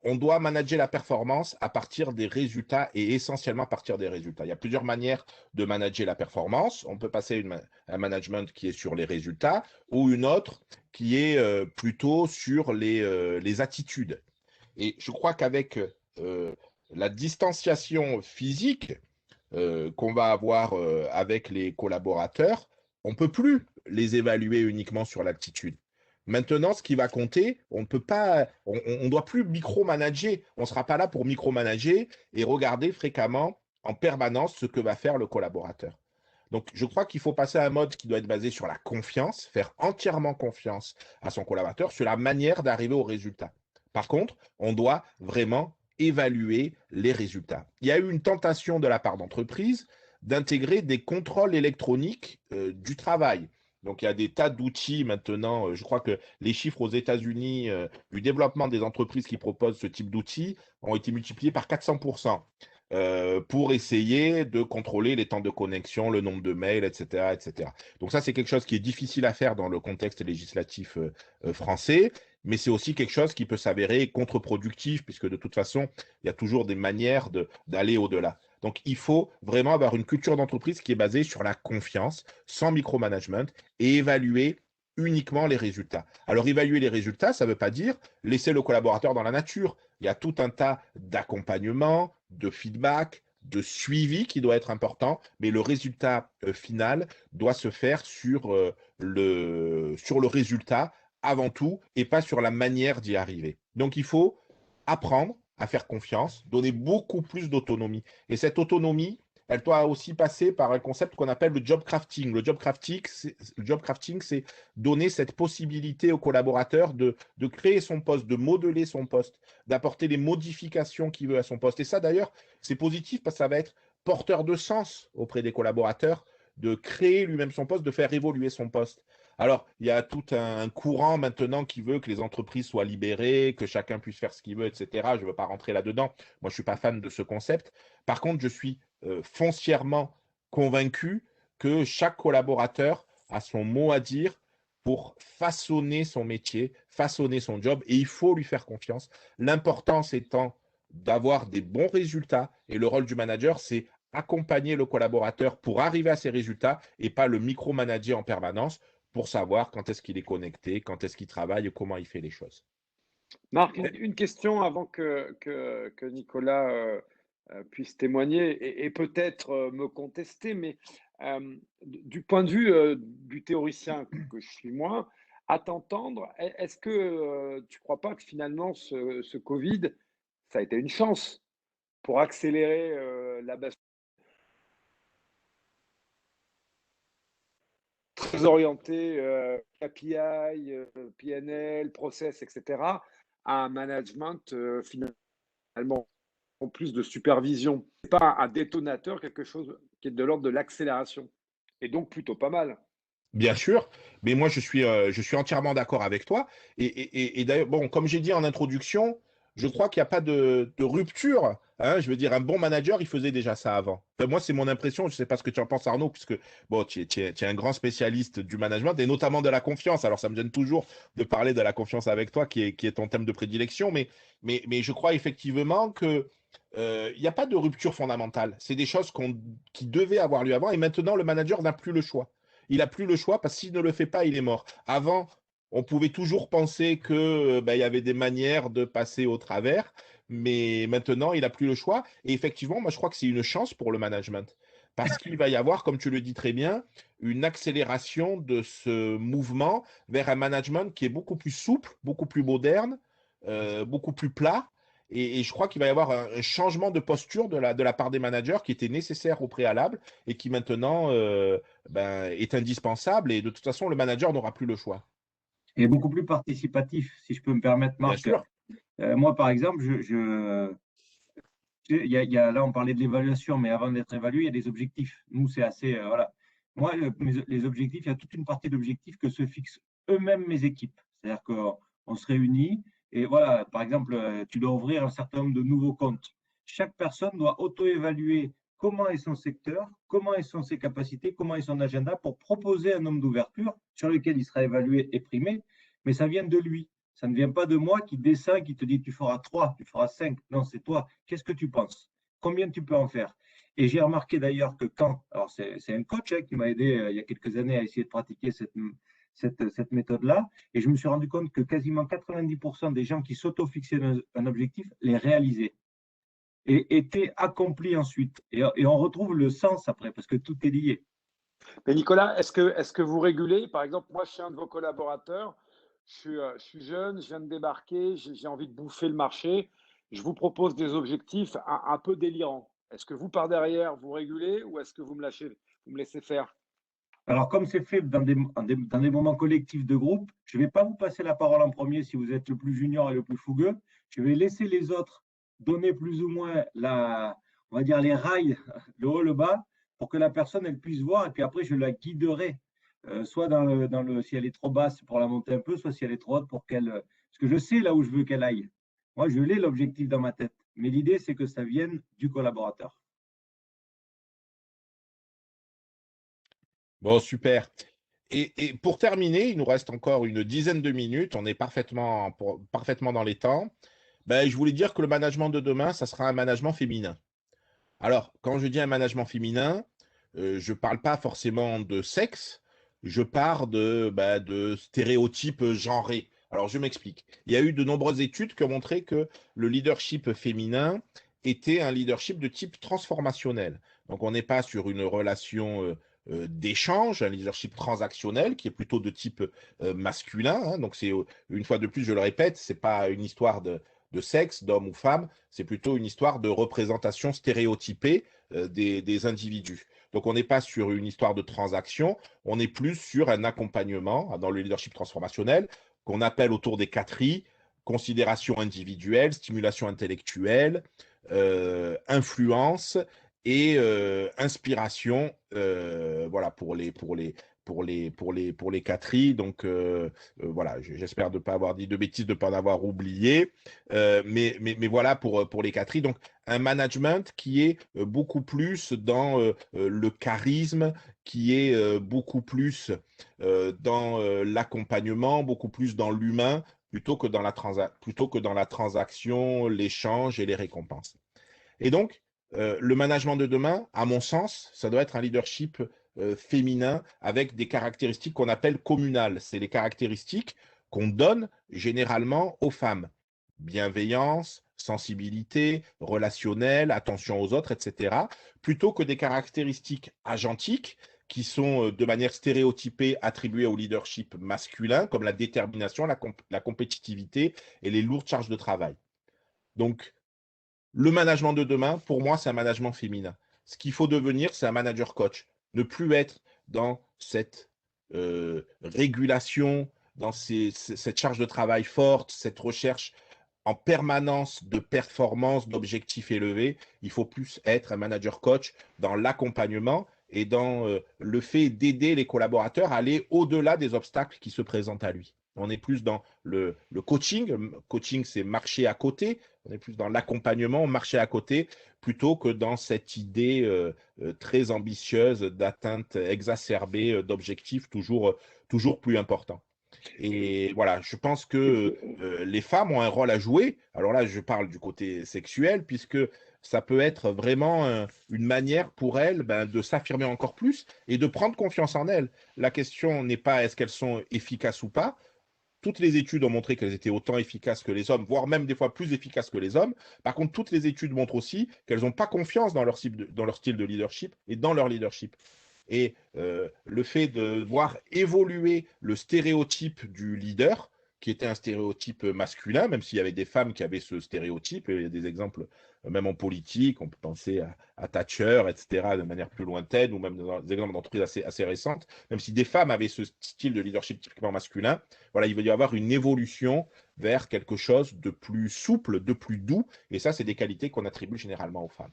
on doit manager la performance à partir des résultats et essentiellement à partir des résultats. Il y a plusieurs manières de manager la performance. On peut passer un management qui est sur les résultats ou une autre qui est plutôt sur les attitudes. Et je crois qu'avec la distanciation physique qu'on va avoir avec les collaborateurs, on ne peut plus les évaluer uniquement sur l'attitude. Maintenant, ce qui va compter, on ne peut pas, on doit plus micromanager. On ne sera pas là pour micromanager et regarder fréquemment, en permanence, ce que va faire le collaborateur. Donc, je crois qu'il faut passer à un mode qui doit être basé sur la confiance, faire entièrement confiance à son collaborateur sur la manière d'arriver au résultat. Par contre, on doit vraiment évaluer les résultats. Il y a eu une tentation de la part d'entreprises d'intégrer des contrôles électroniques du travail. Donc, il y a des tas d'outils maintenant. Je crois que les chiffres aux États-Unis du développement des entreprises qui proposent ce type d'outils ont été multipliés par 400% pour essayer de contrôler les temps de connexion, le nombre de mails, etc., etc. Donc ça, c'est quelque chose qui est difficile à faire dans le contexte législatif français, mais c'est aussi quelque chose qui peut s'avérer contre-productif, puisque de toute façon, il y a toujours des manières d'aller au-delà. Donc, il faut vraiment avoir une culture d'entreprise qui est basée sur la confiance, sans micromanagement, et évaluer uniquement les résultats. Alors, évaluer les résultats, ça ne veut pas dire laisser le collaborateur dans la nature. Il y a tout un tas d'accompagnement, de feedback, de suivi qui doit être important, mais le résultat final doit se faire sur le résultat avant tout et pas sur la manière d'y arriver. Donc, il faut apprendre à faire confiance, donner beaucoup plus d'autonomie. Et cette autonomie, elle doit aussi passer par un concept qu'on appelle le job crafting. Le job crafting, c'est donner cette possibilité au collaborateur de créer son poste, de modeler son poste, d'apporter les modifications qu'il veut à son poste. Et ça, d'ailleurs, c'est positif parce que ça va être porteur de sens auprès des collaborateurs, de créer lui-même son poste, de faire évoluer son poste. Alors, il y a tout un courant maintenant qui veut que les entreprises soient libérées, que chacun puisse faire ce qu'il veut, etc. Je ne veux pas rentrer là-dedans. Moi, je ne suis pas fan de ce concept. Par contre, je suis foncièrement convaincu que chaque collaborateur a son mot à dire pour façonner son métier, façonner son job, et il faut lui faire confiance. L'importance étant d'avoir des bons résultats, et le rôle du manager, c'est accompagner le collaborateur pour arriver à ces résultats et pas le micromanager en permanence pour savoir quand est-ce qu'il est connecté, quand est-ce qu'il travaille et comment il fait les choses. Marc, une question avant que Nicolas puisse témoigner et peut-être me contester, mais du point de vue du théoricien que je suis moi, à t'entendre, est-ce que tu ne crois pas que finalement ce Covid, ça a été une chance pour accélérer la bascule très orientée KPI, PNL, process, etc., à un management finalement en plus de supervision? C'est pas un détonateur, quelque chose qui est de l'ordre de l'accélération. Et donc plutôt pas mal. Bien sûr, mais moi je suis entièrement d'accord avec toi. Et d'ailleurs, bon, comme j'ai dit en introduction, je crois qu'il n'y a pas de rupture. Hein. Je veux dire, un bon manager, il faisait déjà ça avant. Enfin, moi, c'est mon impression. Je ne sais pas ce que tu en penses, Arnaud, puisque bon, tu es un grand spécialiste du management et notamment de la confiance. Alors, ça me gêne toujours de parler de la confiance avec toi, qui est ton thème de prédilection, mais je crois effectivement que il n'y a pas de rupture fondamentale. C'est des choses qui devaient avoir lieu avant et maintenant, le manager n'a plus le choix. Il n'a plus le choix parce que s'il ne le fait pas, il est mort. Avant, on pouvait toujours penser que il y avait des manières de passer au travers, mais maintenant, il n'a plus le choix. Et effectivement, moi, je crois que c'est une chance pour le management parce qu'il va y avoir, comme tu le dis très bien, une accélération de ce mouvement vers un management qui est beaucoup plus souple, beaucoup plus moderne, beaucoup plus plat. Et je crois qu'il va y avoir un changement de posture de la part des managers qui était nécessaire au préalable et qui maintenant est indispensable. Et de toute façon, le manager n'aura plus le choix. Et beaucoup plus participatif, si je peux me permettre, Bien Marc. sûr, Moi, par exemple, là, on parlait de l'évaluation, mais avant d'être évalué, il y a des objectifs. Nous, c'est assez, voilà. Moi, les objectifs, il y a toute une partie d'objectifs que se fixent eux-mêmes mes équipes. C'est-à-dire qu'on se réunit et voilà, par exemple, tu dois ouvrir un certain nombre de nouveaux comptes. Chaque personne doit auto-évaluer comment est son secteur, comment sont ses capacités, comment est son agenda pour proposer un nombre d'ouverture sur lequel il sera évalué et primé, mais ça vient de lui. Ça ne vient pas de moi qui descend, qui te dit tu feras 3, tu feras 5. Non, c'est toi. Qu'est-ce que tu penses? Combien tu peux en faire? Et j'ai remarqué d'ailleurs que alors c'est un coach qui m'a aidé il y a quelques années à essayer de pratiquer cette méthode-là, et je me suis rendu compte que quasiment 90% des gens qui s'auto-fixaient un objectif les réalisaient et étaient accomplis ensuite. Et on retrouve le sens après, parce que tout est lié. Mais Nicolas, est-ce que vous régulez? Par exemple, moi, je suis un de vos collaborateurs, je suis jeune, je viens de débarquer, j'ai envie de bouffer le marché. Je vous propose des objectifs un peu délirants. Est-ce que vous, par derrière, vous régulez ou est-ce que vous me lâchez, vous me laissez faire? Alors, comme c'est fait dans des moments collectifs de groupe, je ne vais pas vous passer la parole en premier si vous êtes le plus junior et le plus fougueux. Je vais laisser les autres donner plus ou moins on va dire les rails, le haut, le bas, pour que la personne elle puisse voir. Et puis après, je la guiderai, soit si elle est trop basse pour la monter un peu, soit si elle est trop haute pour qu'elle. Parce que je sais là où je veux qu'elle aille. Moi, je l'ai l'objectif dans ma tête. Mais l'idée, c'est que ça vienne du collaborateur. Bon, super. Et pour terminer, il nous reste encore une dizaine de minutes. On est parfaitement dans les temps. Ben, je voulais dire que le management de demain, ça sera un management féminin. Alors, quand je dis un management féminin, je ne parle pas forcément de sexe, je parle de stéréotypes genrés. Alors, je m'explique. Il y a eu de nombreuses études qui ont montré que le leadership féminin était un leadership de type transformationnel. Donc, on n'est pas sur une relation d'échange, un leadership transactionnel qui est plutôt de type masculin, hein. Donc, c'est une fois de plus, je le répète, c'est pas une histoire de sexe, d'homme ou femme, c'est plutôt une histoire de représentation stéréotypée des individus. Donc, on n'est pas sur une histoire de transaction, on est plus sur un accompagnement dans le leadership transformationnel qu'on appelle autour des 4 I: considération individuelle, stimulation intellectuelle, influence et inspiration. Voilà pour les 4 I. Donc voilà, j'espère ne pas avoir dit de bêtises, de ne pas en avoir oublié. Mais voilà pour les 4 I. Donc un management qui est beaucoup plus dans le charisme, qui est beaucoup plus dans l'accompagnement, beaucoup plus dans l'humain, plutôt que dans la transaction, l'échange et les récompenses. Et donc, le management de demain, à mon sens, ça doit être un leadership féminin avec des caractéristiques qu'on appelle communales. C'est les caractéristiques qu'on donne généralement aux femmes. Bienveillance, sensibilité, relationnelle, attention aux autres, etc. Plutôt que des caractéristiques agentiques qui sont de manière stéréotypée attribuées au leadership masculin, comme la détermination, la compétitivité et les lourdes charges de travail. Donc, le management de demain, pour moi, c'est un management féminin. Ce qu'il faut devenir, c'est un manager coach. Ne plus être dans cette régulation, dans cette charge de travail forte, cette recherche en permanence de performance, d'objectifs élevés. Il faut plus être un manager coach dans l'accompagnement et dans le fait d'aider les collaborateurs à aller au-delà des obstacles qui se présentent à lui. On est plus dans le coaching. Coaching, c'est marcher à côté. On est plus dans l'accompagnement, marcher à côté, plutôt que dans cette idée très ambitieuse d'atteinte exacerbée d'objectifs toujours plus importants. Et voilà, je pense que les femmes ont un rôle à jouer. Alors là, je parle du côté sexuel, puisque ça peut être vraiment une manière pour elles de s'affirmer encore plus et de prendre confiance en elles. La question n'est pas est-ce qu'elles sont efficaces ou pas. Toutes les études ont montré qu'elles étaient autant efficaces que les hommes, voire même des fois plus efficaces que les hommes. Par contre, toutes les études montrent aussi qu'elles n'ont pas confiance dans leur style de leadership et dans leur leadership. Et le fait de voir évoluer le stéréotype du leader, qui était un stéréotype masculin, même s'il y avait des femmes qui avaient ce stéréotype, et il y a des exemples même en politique, on peut penser à Thatcher, etc., de manière plus lointaine, ou même dans des exemples d'entreprises assez récentes, même si des femmes avaient ce style de leadership typiquement masculin, voilà, il va y avoir une évolution vers quelque chose de plus souple, de plus doux, et ça, c'est des qualités qu'on attribue généralement aux femmes.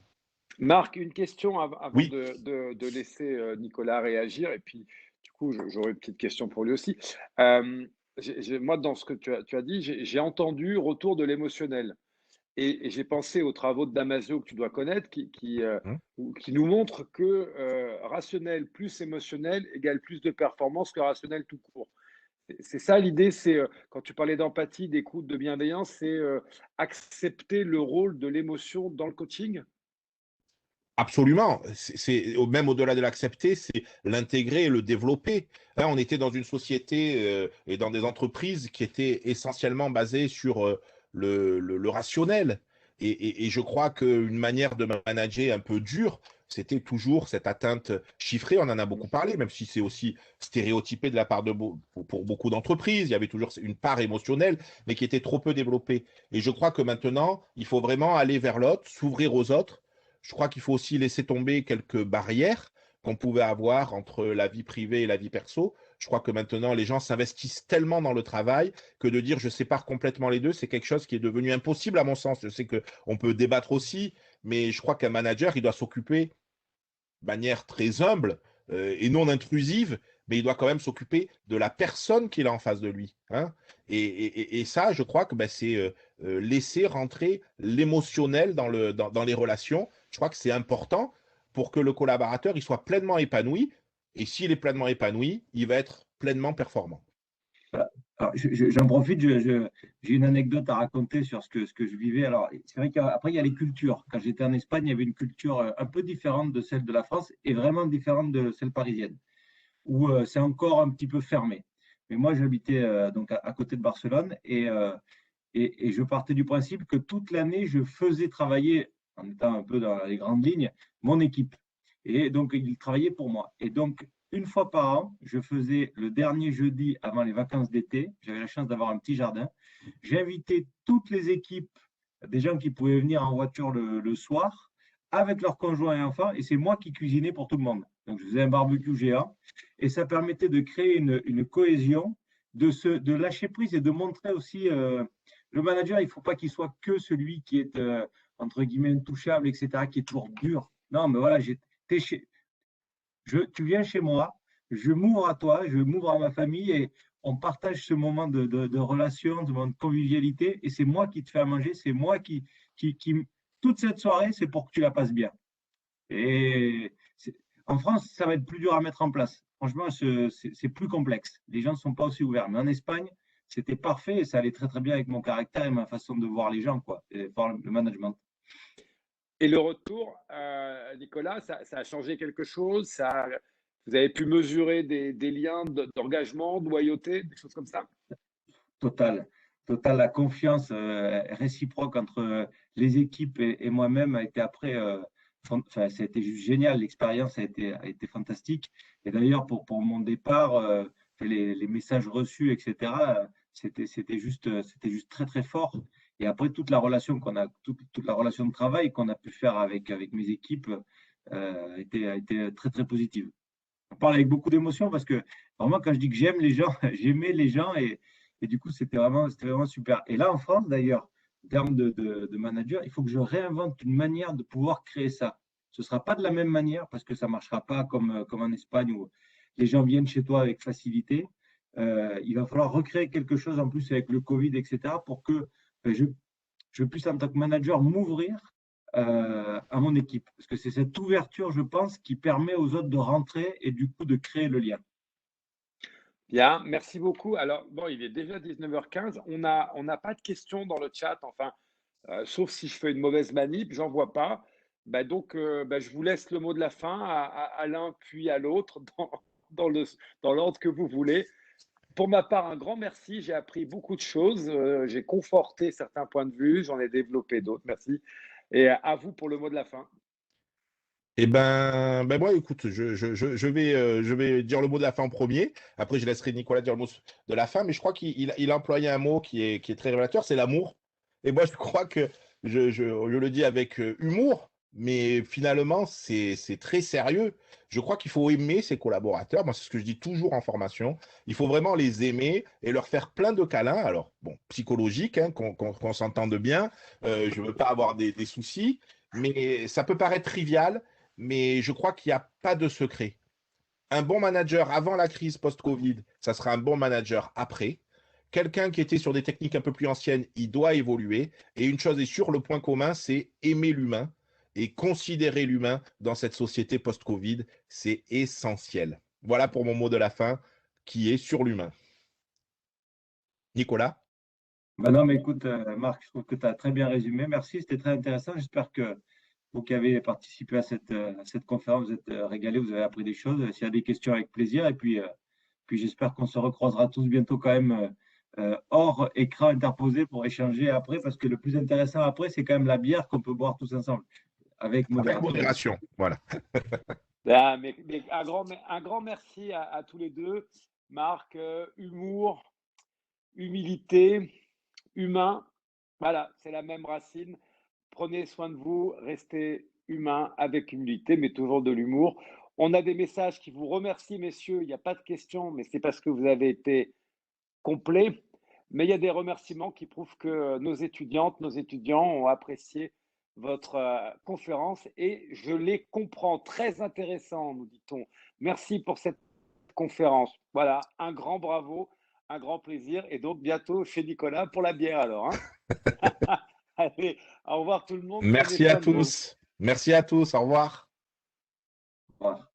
Marc, une question avant Oui. de laisser Nicolas réagir, et puis du coup, j'aurai une petite question pour lui aussi. Moi, dans ce que tu as dit, j'ai entendu retour de l'émotionnel. Et j'ai pensé aux travaux de Damasio que tu dois connaître, qui nous montrent que rationnel plus émotionnel égale plus de performance que rationnel tout court. C'est ça l'idée, c'est, quand tu parlais d'empathie, d'écoute, de bienveillance, c'est, accepter le rôle de l'émotion dans le coaching? Absolument, même au-delà de l'accepter, c'est l'intégrer et le développer. Là, on était dans une société et dans des entreprises qui étaient essentiellement basées sur le rationnel. Et je crois qu'une manière de manager un peu dure, c'était toujours cette atteinte chiffrée. On en a beaucoup parlé, même si c'est aussi stéréotypé de la part pour beaucoup d'entreprises. Il y avait toujours une part émotionnelle, mais qui était trop peu développée. Et je crois que maintenant, il faut vraiment aller vers l'autre, s'ouvrir aux autres. Je crois qu'il faut aussi laisser tomber quelques barrières qu'on pouvait avoir entre la vie privée et la vie perso. Je crois que maintenant, les gens s'investissent tellement dans le travail que de dire je sépare complètement les deux, c'est quelque chose qui est devenu impossible à mon sens. Je sais qu'on peut débattre aussi, mais je crois qu'un manager, il doit s'occuper de manière très humble et non intrusive, mais il doit quand même s'occuper de la personne qu'il a en face de lui. Hein. Et ça, je crois que ben, c'est laisser rentrer l'émotionnel dans les relations. Je crois que c'est important pour que le collaborateur il soit pleinement épanoui. Et s'il est pleinement épanoui, il va être pleinement performant. Alors, j'en profite, j'ai une anecdote à raconter sur ce que je vivais. Alors, c'est vrai qu'après, il y a les cultures. Quand j'étais en Espagne, il y avait une culture un peu différente de celle de la France et vraiment différente de celle parisienne, où c'est encore un petit peu fermé. Mais moi, j'habitais donc à côté de Barcelone et je partais du principe que toute l'année, je faisais travailler, en étant un peu dans les grandes lignes, mon équipe. Et donc, ils travaillaient pour moi. Et donc, une fois par an, je faisais le dernier jeudi avant les vacances d'été. J'avais la chance d'avoir un petit jardin. J'invitais toutes les équipes, des gens qui pouvaient venir en voiture le soir, avec leurs conjoints et enfants. Et c'est moi qui cuisinais pour tout le monde. Donc, je faisais un barbecue géant. Et ça permettait de créer une cohésion, de lâcher prise et de montrer aussi le manager, il ne faut pas qu'il soit que celui qui est, entre guillemets, intouchable, etc., qui est toujours dur. Non, mais voilà, tu viens chez moi, je m'ouvre à toi, je m'ouvre à ma famille et on partage ce moment de relation, de moment de convivialité. Et c'est moi qui te fais à manger, c'est moi qui. Toute cette soirée, c'est pour que tu la passes bien. Et en France, ça va être plus dur à mettre en place. Franchement, c'est plus complexe. Les gens ne sont pas aussi ouverts. Mais en Espagne, c'était parfait et ça allait très très bien avec mon caractère et ma façon de voir les gens, quoi, et voir le management. Et le retour, Nicolas, ça a changé quelque chose? Vous avez pu mesurer des liens d'engagement, de loyauté, des choses comme ça? Total, total. La confiance réciproque entre les équipes et moi-même a été après, enfin, ça a été juste génial. L'expérience a été fantastique. Et d'ailleurs, pour mon départ, les messages reçus, etc., c'était juste très, très fort. Et après, toute la relation de travail qu'on a pu faire avec mes équipes a été très, très positive. On parle avec beaucoup d'émotion parce que vraiment, quand je dis que j'aime les gens, j'aimais les gens et du coup, c'était vraiment super. Et là, en France, d'ailleurs, en termes de manager, il faut que je réinvente une manière de pouvoir créer ça. Ce ne sera pas de la même manière parce que ça ne marchera pas comme en Espagne où les gens viennent chez toi avec facilité. Il va falloir recréer quelque chose en plus avec le Covid, etc., pour que je puisse, en tant que manager, m'ouvrir à mon équipe. Parce que c'est cette ouverture, je pense, qui permet aux autres de rentrer et du coup de créer le lien. Bien, merci beaucoup. Alors, bon, il est déjà 19h15. On n'a pas de questions dans le chat, enfin, sauf si je fais une mauvaise manip, j'en vois pas. Bah, donc, bah, je vous laisse le mot de la fin à l'un puis à l'autre dans dans l'ordre que vous voulez. Pour ma part, un grand merci. J'ai appris beaucoup de choses. J'ai conforté certains points de vue. J'en ai développé d'autres. Merci. Et à vous pour le mot de la fin. Eh ben moi, écoute, je vais dire le mot de la fin en premier. Après, je laisserai Nicolas dire le mot de la fin. Mais je crois qu'il a employé un mot qui est très révélateur, c'est l'amour. Et moi, je crois que je le dis avec humour, mais finalement, c'est très sérieux. Je crois qu'il faut aimer ses collaborateurs. Moi, c'est ce que je dis toujours en formation. Il faut vraiment les aimer et leur faire plein de câlins. Alors, bon, psychologique, hein, qu'on s'entende bien. Je ne veux pas avoir des soucis, mais ça peut paraître trivial, mais je crois qu'il n'y a pas de secret. Un bon manager avant la crise post-Covid, ça sera un bon manager après. Quelqu'un qui était sur des techniques un peu plus anciennes, il doit évoluer. Et une chose est sûre, le point commun, c'est aimer l'humain et considérer l'humain dans cette société post-Covid. C'est essentiel. Voilà pour mon mot de la fin qui est sur l'humain. Nicolas? Ben non, mais écoute, Marc, je trouve que tu as très bien résumé. Merci, c'était très intéressant. J'espère que vous qui avez participé à cette conférence, vous êtes régalés, vous avez appris des choses. S'il y a des questions, avec plaisir. Et puis j'espère qu'on se recroisera tous bientôt quand même hors écran interposé pour échanger après, parce que le plus intéressant après, c'est quand même la bière qu'on peut boire tous ensemble, avec Avec modération. modération, voilà. Ah, mais un grand merci à tous les deux. Marc, humour, humilité, humain, voilà, c'est la même racine. Prenez soin de vous, restez humain avec humilité, mais toujours de l'humour. On a des messages qui vous remercient, messieurs. Il n'y a pas de questions, mais c'est parce que vous avez été complets. Mais il y a des remerciements qui prouvent que nos étudiantes, nos étudiants ont apprécié votre conférence et je les comprends. Très intéressant, nous dit-on. Merci pour cette conférence. Voilà, un grand bravo, un grand plaisir. Et donc, bientôt chez Nicolas pour la bière alors. Hein. Allez, au revoir tout le monde. Prenez Merci à soin de vous. tous. Merci à tous. Au revoir. Au revoir.